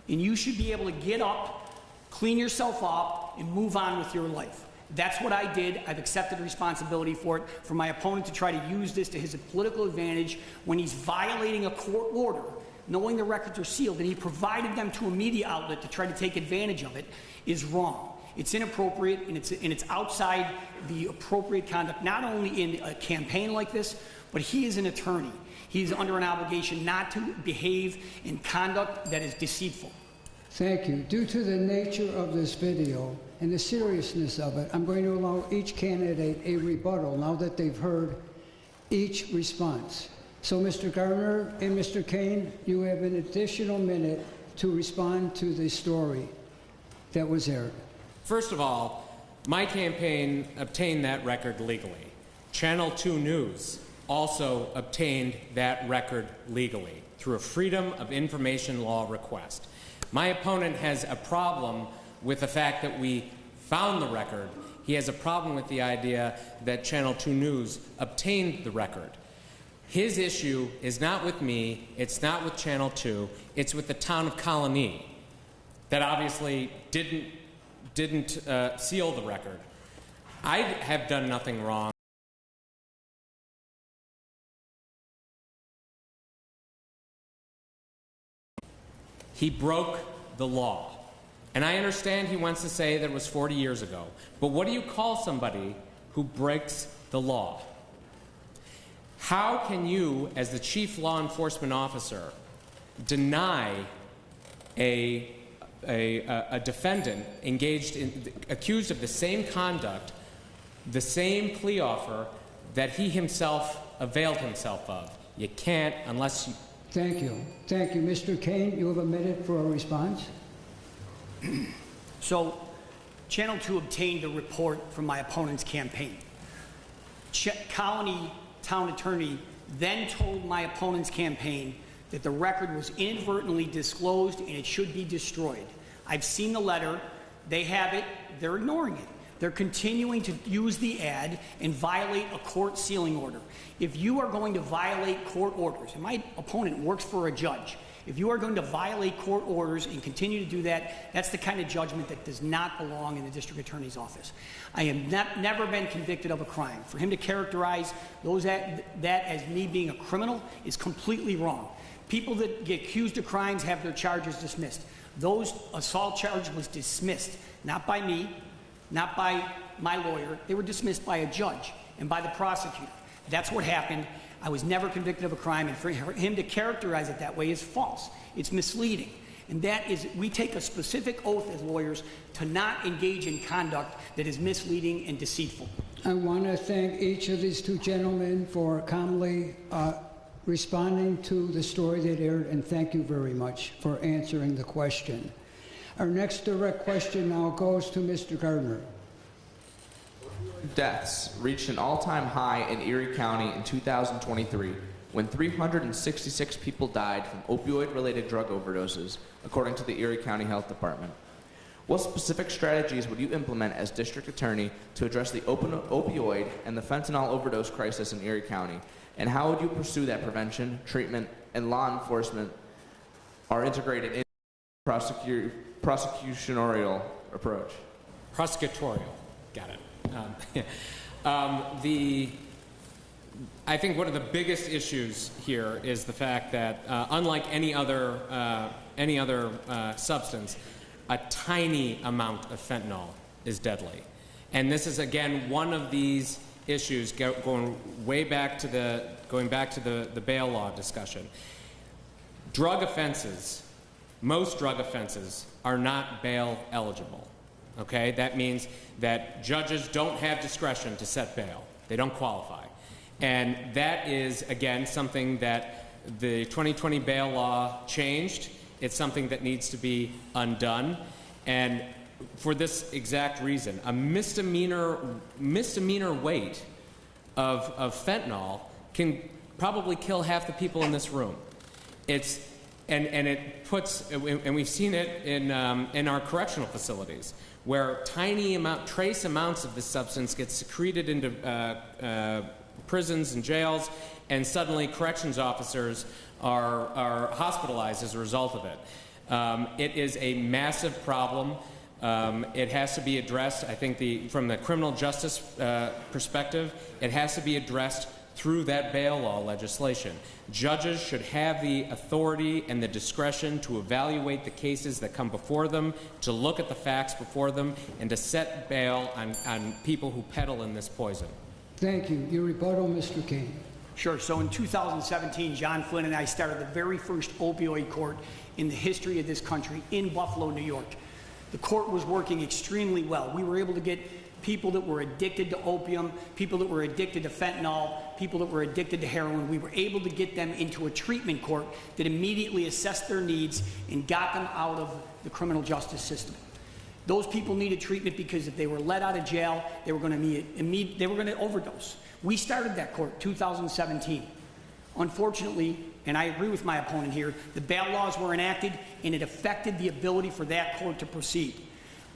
And you should be able to get up, clean yourself up, and move on with your life. That's what I did. I've accepted responsibility for it, for my opponent to try to use this to his political advantage when he's violating a court order, knowing the records are sealed, and he provided them to a media outlet to try to take advantage of it, is wrong. It's inappropriate, and it's outside the appropriate conduct, not only in a campaign like this, but he is an attorney. He's under an obligation not to behave in conduct that is deceitful. Thank you. Due to the nature of this video and the seriousness of it, I'm going to allow each candidate a rebuttal now that they've heard each response. So Mr. Gardner and Mr. Keane, you have an additional minute to respond to the story that was aired. First of all, my campaign obtained that record legally. Channel 2 News also obtained that record legally through a Freedom of Information Law request. My opponent has a problem with the fact that we found the record. He has a problem with the idea that Channel 2 News obtained the record. His issue is not with me, it's not with Channel 2, it's with the town of Colony that obviously didn't seal the record. I have done nothing wrong. He broke the law. And I understand he wants to say that it was 40 years ago. But what do you call somebody who breaks the law? How can you, as the chief law enforcement officer, deny a defendant accused of the same conduct, the same plea offer that he himself availed himself of? You can't unless you... Thank you. Thank you. Mr. Keane, you have a minute for a response. So, Channel 2 obtained a report from my opponent's campaign. Colony town attorney then told my opponent's campaign that the record was inadvertently disclosed and it should be destroyed. I've seen the letter. They have it. They're ignoring it. They're continuing to use the ad and violate a court sealing order. If you are going to violate court orders, and my opponent works for a judge, if you are going to violate court orders and continue to do that, that's the kind of judgment that does not belong in the district attorney's office. I have never been convicted of a crime. For him to characterize that as me being a criminal is completely wrong. People that get accused of crimes have their charges dismissed. Those assault charge was dismissed, not by me, not by my lawyer. They were dismissed by a judge and by the prosecutor. That's what happened. I was never convicted of a crime, and for him to characterize it that way is false. It's misleading. And that is, we take a specific oath as lawyers to not engage in conduct that is misleading and deceitful. I want to thank each of these two gentlemen for calmly responding to the story that aired, and thank you very much for answering the question. Our next direct question now goes to Mr. Gardner. Deaths reached an all-time high in Erie County in 2023 when 366 people died from opioid-related drug overdoses, according to the Erie County Health Department. What specific strategies would you implement as district attorney to address the opioid and the fentanyl overdose crisis in Erie County? And how would you pursue that prevention, treatment, and law enforcement are integrated in prosecutorial approach? Prosecutorial. Got it. I think one of the biggest issues here is the fact that, unlike any other substance, a tiny amount of fentanyl is deadly. And this is, again, one of these issues going back to the bail law discussion. Drug offenses, most drug offenses, are not bail eligible. Okay, that means that judges don't have discretion to set bail. They don't qualify. And that is, again, something that the 2020 bail law changed. It's something that needs to be undone. And for this exact reason, a misdemeanor weight of fentanyl can probably kill half the people in this room. And we've seen it in our correctional facilities, where trace amounts of this substance get secreted into prisons and jails, and suddenly corrections officers are hospitalized as a result of it. It is a massive problem. It has to be addressed. I think from the criminal justice perspective, it has to be addressed through that bail law legislation. Judges should have the authority and the discretion to evaluate the cases that come before them, to look at the facts before them, and to set bail on people who peddle in this poison. Thank you. Your rebuttal, Mr. King. Sure. So in 2017, John Flynn and I started the very first opioid court in the history of this country in Buffalo, New York. The court was working extremely well. We were able to get people that were addicted to opium, people that were addicted to fentanyl, people that were addicted to heroin. We were able to get them into a treatment court that immediately assessed their needs and got them out of the criminal justice system. Those people needed treatment because if they were let out of jail, they were going to overdose. We started that court 2017. Unfortunately, and I agree with my opponent here, the bail laws were enacted and it affected the ability for that court to proceed.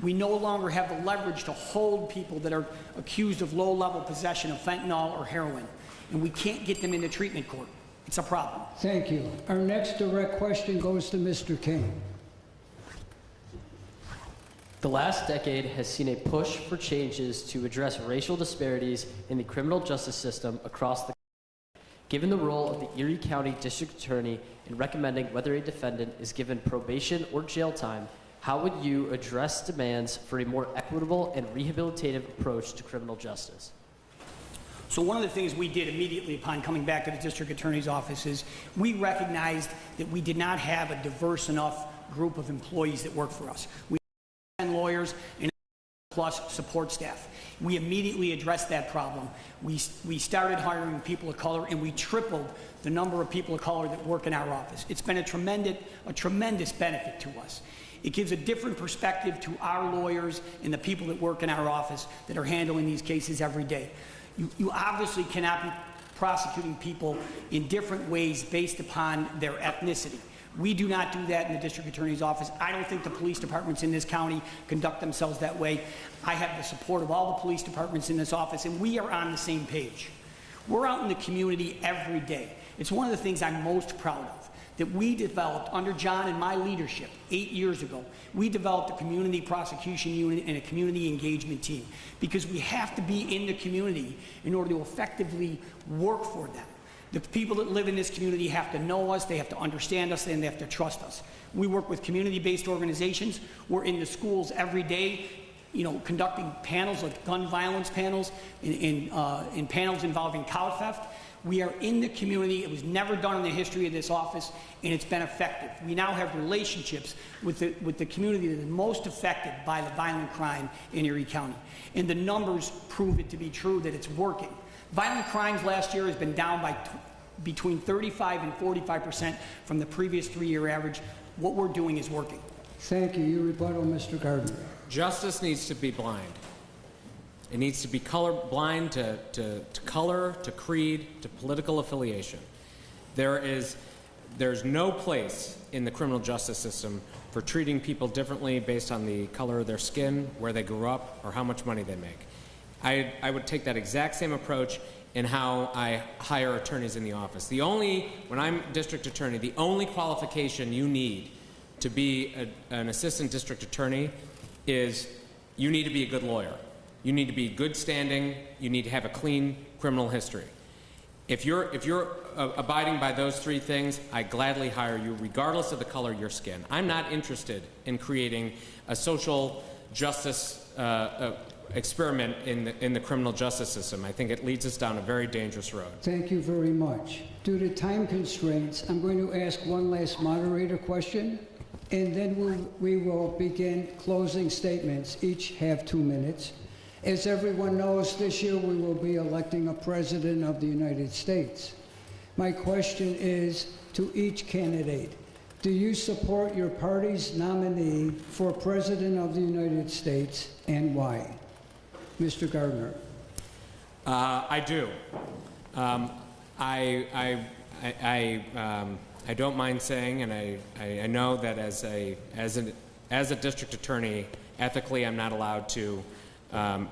We no longer have the leverage to hold people that are accused of low-level possession of fentanyl or heroin, and we can't get them into treatment court. It's a problem. Thank you. Our next direct question goes to Mr. King. The last decade has seen a push for changes to address racial disparities in the criminal justice system across the country. Given the role of the Erie County District Attorney in recommending whether a defendant is given probation or jail time, How would you address demands for a more equitable and rehabilitative approach to criminal justice? So one of the things we did immediately upon coming back to the district attorney's office is we recognized that we did not have a diverse enough group of employees that work for us. We had 10 lawyers and plus support staff. We immediately addressed that problem. We started hiring people of color, and we tripled the number of people of color that work in our office. It's been a tremendous benefit to us. It gives a different perspective to our lawyers and the people that work in our office that are handling these cases every day. You obviously cannot be prosecuting people in different ways based upon their ethnicity. We do not do that in the district attorney's office. I don't think the police departments in this county conduct themselves that way. I have the support of all the police departments in this office, and we are on the same page. We're out in the community every day. It's one of the things I'm most proud of, that we developed under John and my leadership 8 years ago. We developed a community prosecution unit and a community engagement team because we have to be in the community in order to effectively work for them. The people that live in this community have to know us, they have to understand us, and they have to trust us. We work with community-based organizations. We're in the schools every day, conducting panels like gun violence panels and panels involving cow theft. We are in the community. It was never done in the history of this office, and it's been effective. We now have relationships with the community that is most affected by the violent crime in Erie County. And the numbers prove it to be true that it's working. Violent crimes last year has been down by between 35 and 45% from the previous 3-year average. What we're doing is working. Thank you. Your rebuttal, Mr. Gardner. Justice needs to be blind. It needs to be blind to color, to creed, to political affiliation. There's no place in the criminal justice system for treating people differently based on the color of their skin, where they grew up, or how much money they make. I would take that exact same approach in how I hire attorneys in the office. When I'm district attorney, the only qualification you need to be an assistant district attorney is you need to be a good lawyer. You need to be good standing. You need to have a clean criminal history. If you're abiding by those 3 things, I gladly hire you, regardless of the color of your skin. I'm not interested in creating a social justice experiment in the criminal justice system. I think it leads us down a very dangerous road. Thank you very much. Due to time constraints, I'm going to ask one last moderator question, and then we will begin closing statements. Each have 2 minutes. As everyone knows, this year we will be electing a president of the United States. My question is to each candidate. Do you support your party's nominee for President of the United States, and why? Mr. Gardner. I do. I don't mind saying, and I know that as a district attorney, ethically, I'm not allowed to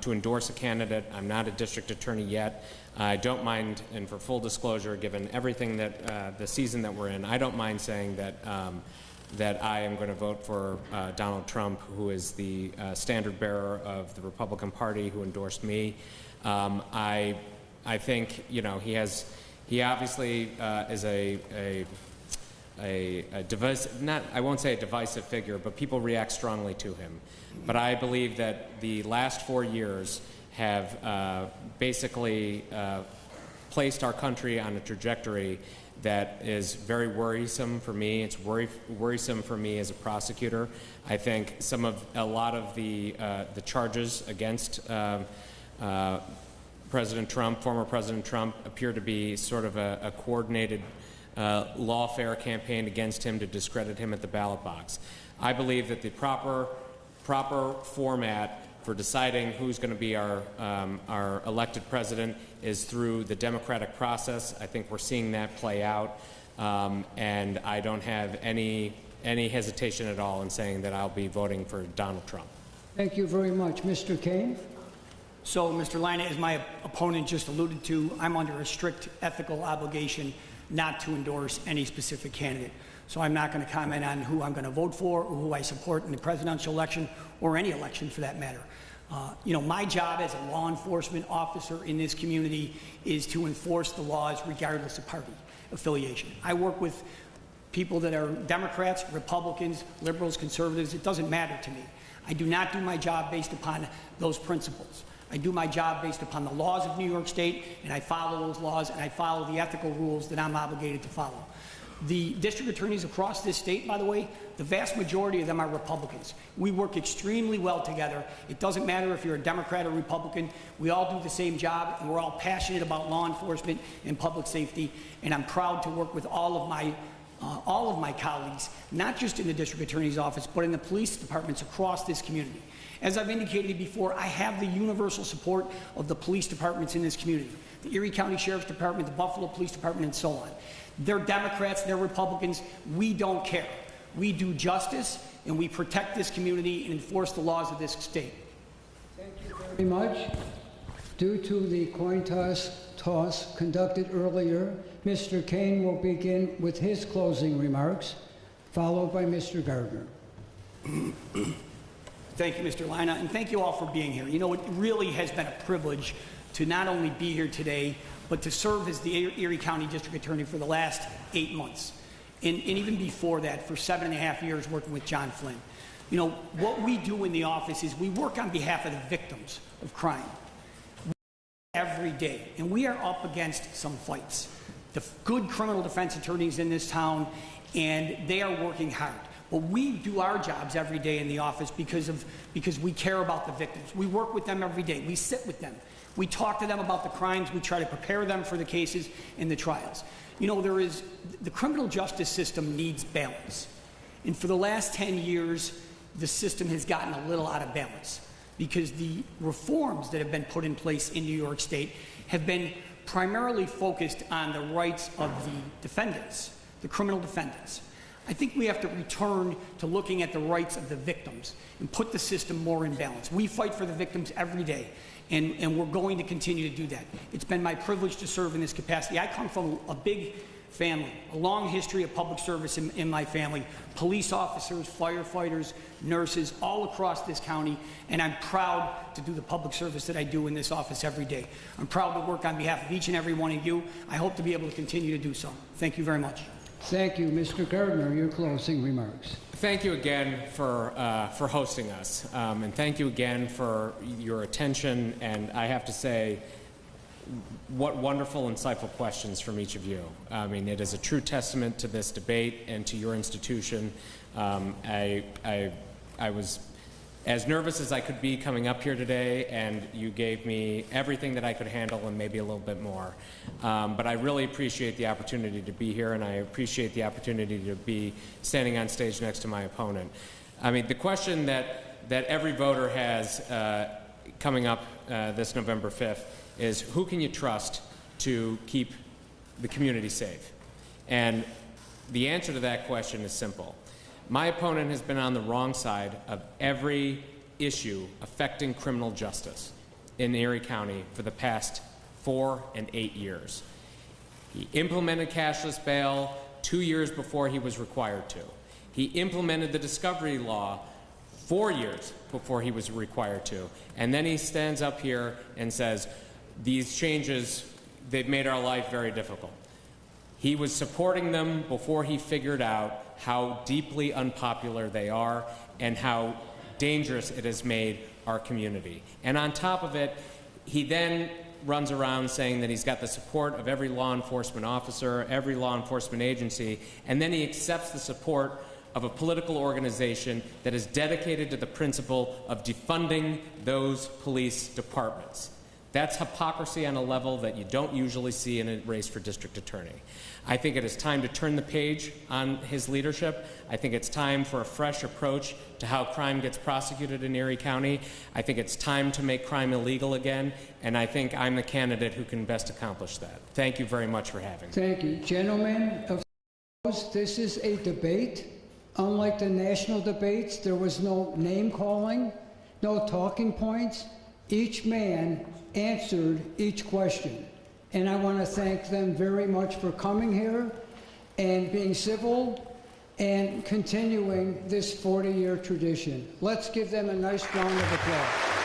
endorse a candidate. I'm not a district attorney yet. I don't mind, and for full disclosure, given everything that the season that we're in, I don't mind saying that that I am going to vote for Donald Trump, who is the standard bearer of the Republican Party, who endorsed me. I think he obviously is a divisive, I won't say a divisive figure, but people react strongly to him. But I believe that the last 4 years have basically placed our country on a trajectory that is very worrisome for me. It's worrisome for me as a prosecutor. I think a lot of the charges against President Trump, former President Trump, appear to be sort of a coordinated lawfare campaign against him to discredit him at the ballot box. I believe that the proper format for deciding who's going to be our elected president is through the democratic process. I think we're seeing that play out, and I don't have any hesitation at all in saying that I'll be voting for Donald Trump. Thank you very much. Mr. Keane? So, Mr. Leina, as my opponent just alluded to, I'm under a strict ethical obligation not to endorse any specific candidate. So I'm not going to comment on who I'm going to vote for or who I support in the presidential election or any election for that matter. My job as a law enforcement officer in this community is to enforce the laws regardless of party affiliation. I work with people that are Democrats, Republicans, liberals, conservatives, it doesn't matter to me. I do not do my job based upon those principles. I do my job based upon the laws of New York State, and I follow those laws, and I follow the ethical rules that I'm obligated to follow. The district attorneys across this state, by the way, the vast majority of them are Republicans. We work extremely well together. It doesn't matter if you're a Democrat or Republican. We all do the same job, and we're all passionate about law enforcement and public safety, and I'm proud to work with all of my colleagues, not just in the district attorney's office, but in the police departments across this community. As I've indicated before, I have the universal support of the police departments in this community, the Erie County Sheriff's Department, the Buffalo Police Department, and so on. They're Democrats, they're Republicans. We don't care. We do justice, and we protect this community and enforce the laws of this state. Thank you very much. Due to the coin toss conducted earlier, Mr. Keane will begin with his closing remarks, followed by Mr. Gardner. Thank you, Mr. Lina, and thank you all for being here. You know, it really has been a privilege to not only be here today, but to serve as the Erie County District Attorney for the last 8 months. And even before that, for 7.5 years working with John Flynn. You know, what we do in the office is we work on behalf of the victims of crime every day, and we are up against some fights. The good criminal defense attorneys in this town, and they are working hard. But we do our jobs every day in the office because we care about the victims. We work with them every day. We sit with them. We talk to them about the crimes. We try to prepare them for the cases and the trials. You know, the criminal justice system needs balance. And for the last 10 years, the system has gotten a little out of balance because the reforms that have been put in place in New York State have been primarily focused on the rights of the defendants, the criminal defendants. I think we have to return to looking at the rights of the victims and put the system more in balance. We fight for the victims every day, and we're going to continue to do that. It's been my privilege to serve in this capacity. I come from a big family, a long history of public service in my family, police officers, firefighters, nurses, all across this county, and I'm proud to do the public service that I do in this office every day. I'm proud to work on behalf of each and every one of you. I hope to be able to continue to do so. Thank you very much. Thank you. Mr. Gardner, your closing remarks. Thank you again for hosting us, and thank you again for your attention, and I have to say, what wonderful, insightful questions from each of you. I mean, it is a true testament to this debate and to your institution. I was as nervous as I could be coming up here today, and you gave me everything that I could handle and maybe a little bit more. But I really appreciate the opportunity to be here, and I appreciate the opportunity to be standing on stage next to my opponent. I mean, the question that every voter has coming up this November 5th is, who can you trust to keep the community safe? And the answer to that question is simple. My opponent has been on the wrong side of every issue affecting criminal justice in Erie County for the past 4 and 8 years. He implemented cashless bail 2 years before he was required to. He implemented the discovery law 4 years before he was required to. And then he stands up here and says, these changes, they've made our life very difficult. He was supporting them before he figured out how deeply unpopular they are and how dangerous it has made our community. And on top of it, he then runs around saying that he's got the support of every law enforcement officer, every law enforcement agency, and then he accepts the support of a political organization that is dedicated to the principle of defunding those police departments. That's hypocrisy on a level that you don't usually see in a race for district attorney. I think it is time to turn the page on his leadership. I think it's time for a fresh approach to how crime gets prosecuted in Erie County. I think it's time to make crime illegal again, and I think I'm the candidate who can best accomplish that. Thank you very much for having me. Thank you. Gentlemen, this is a debate. Unlike the national debates, there was no name calling, no talking points. Each man answered each question. And I want to thank them very much for coming here and being civil and continuing this 40-year tradition. Let's give them a nice round of applause.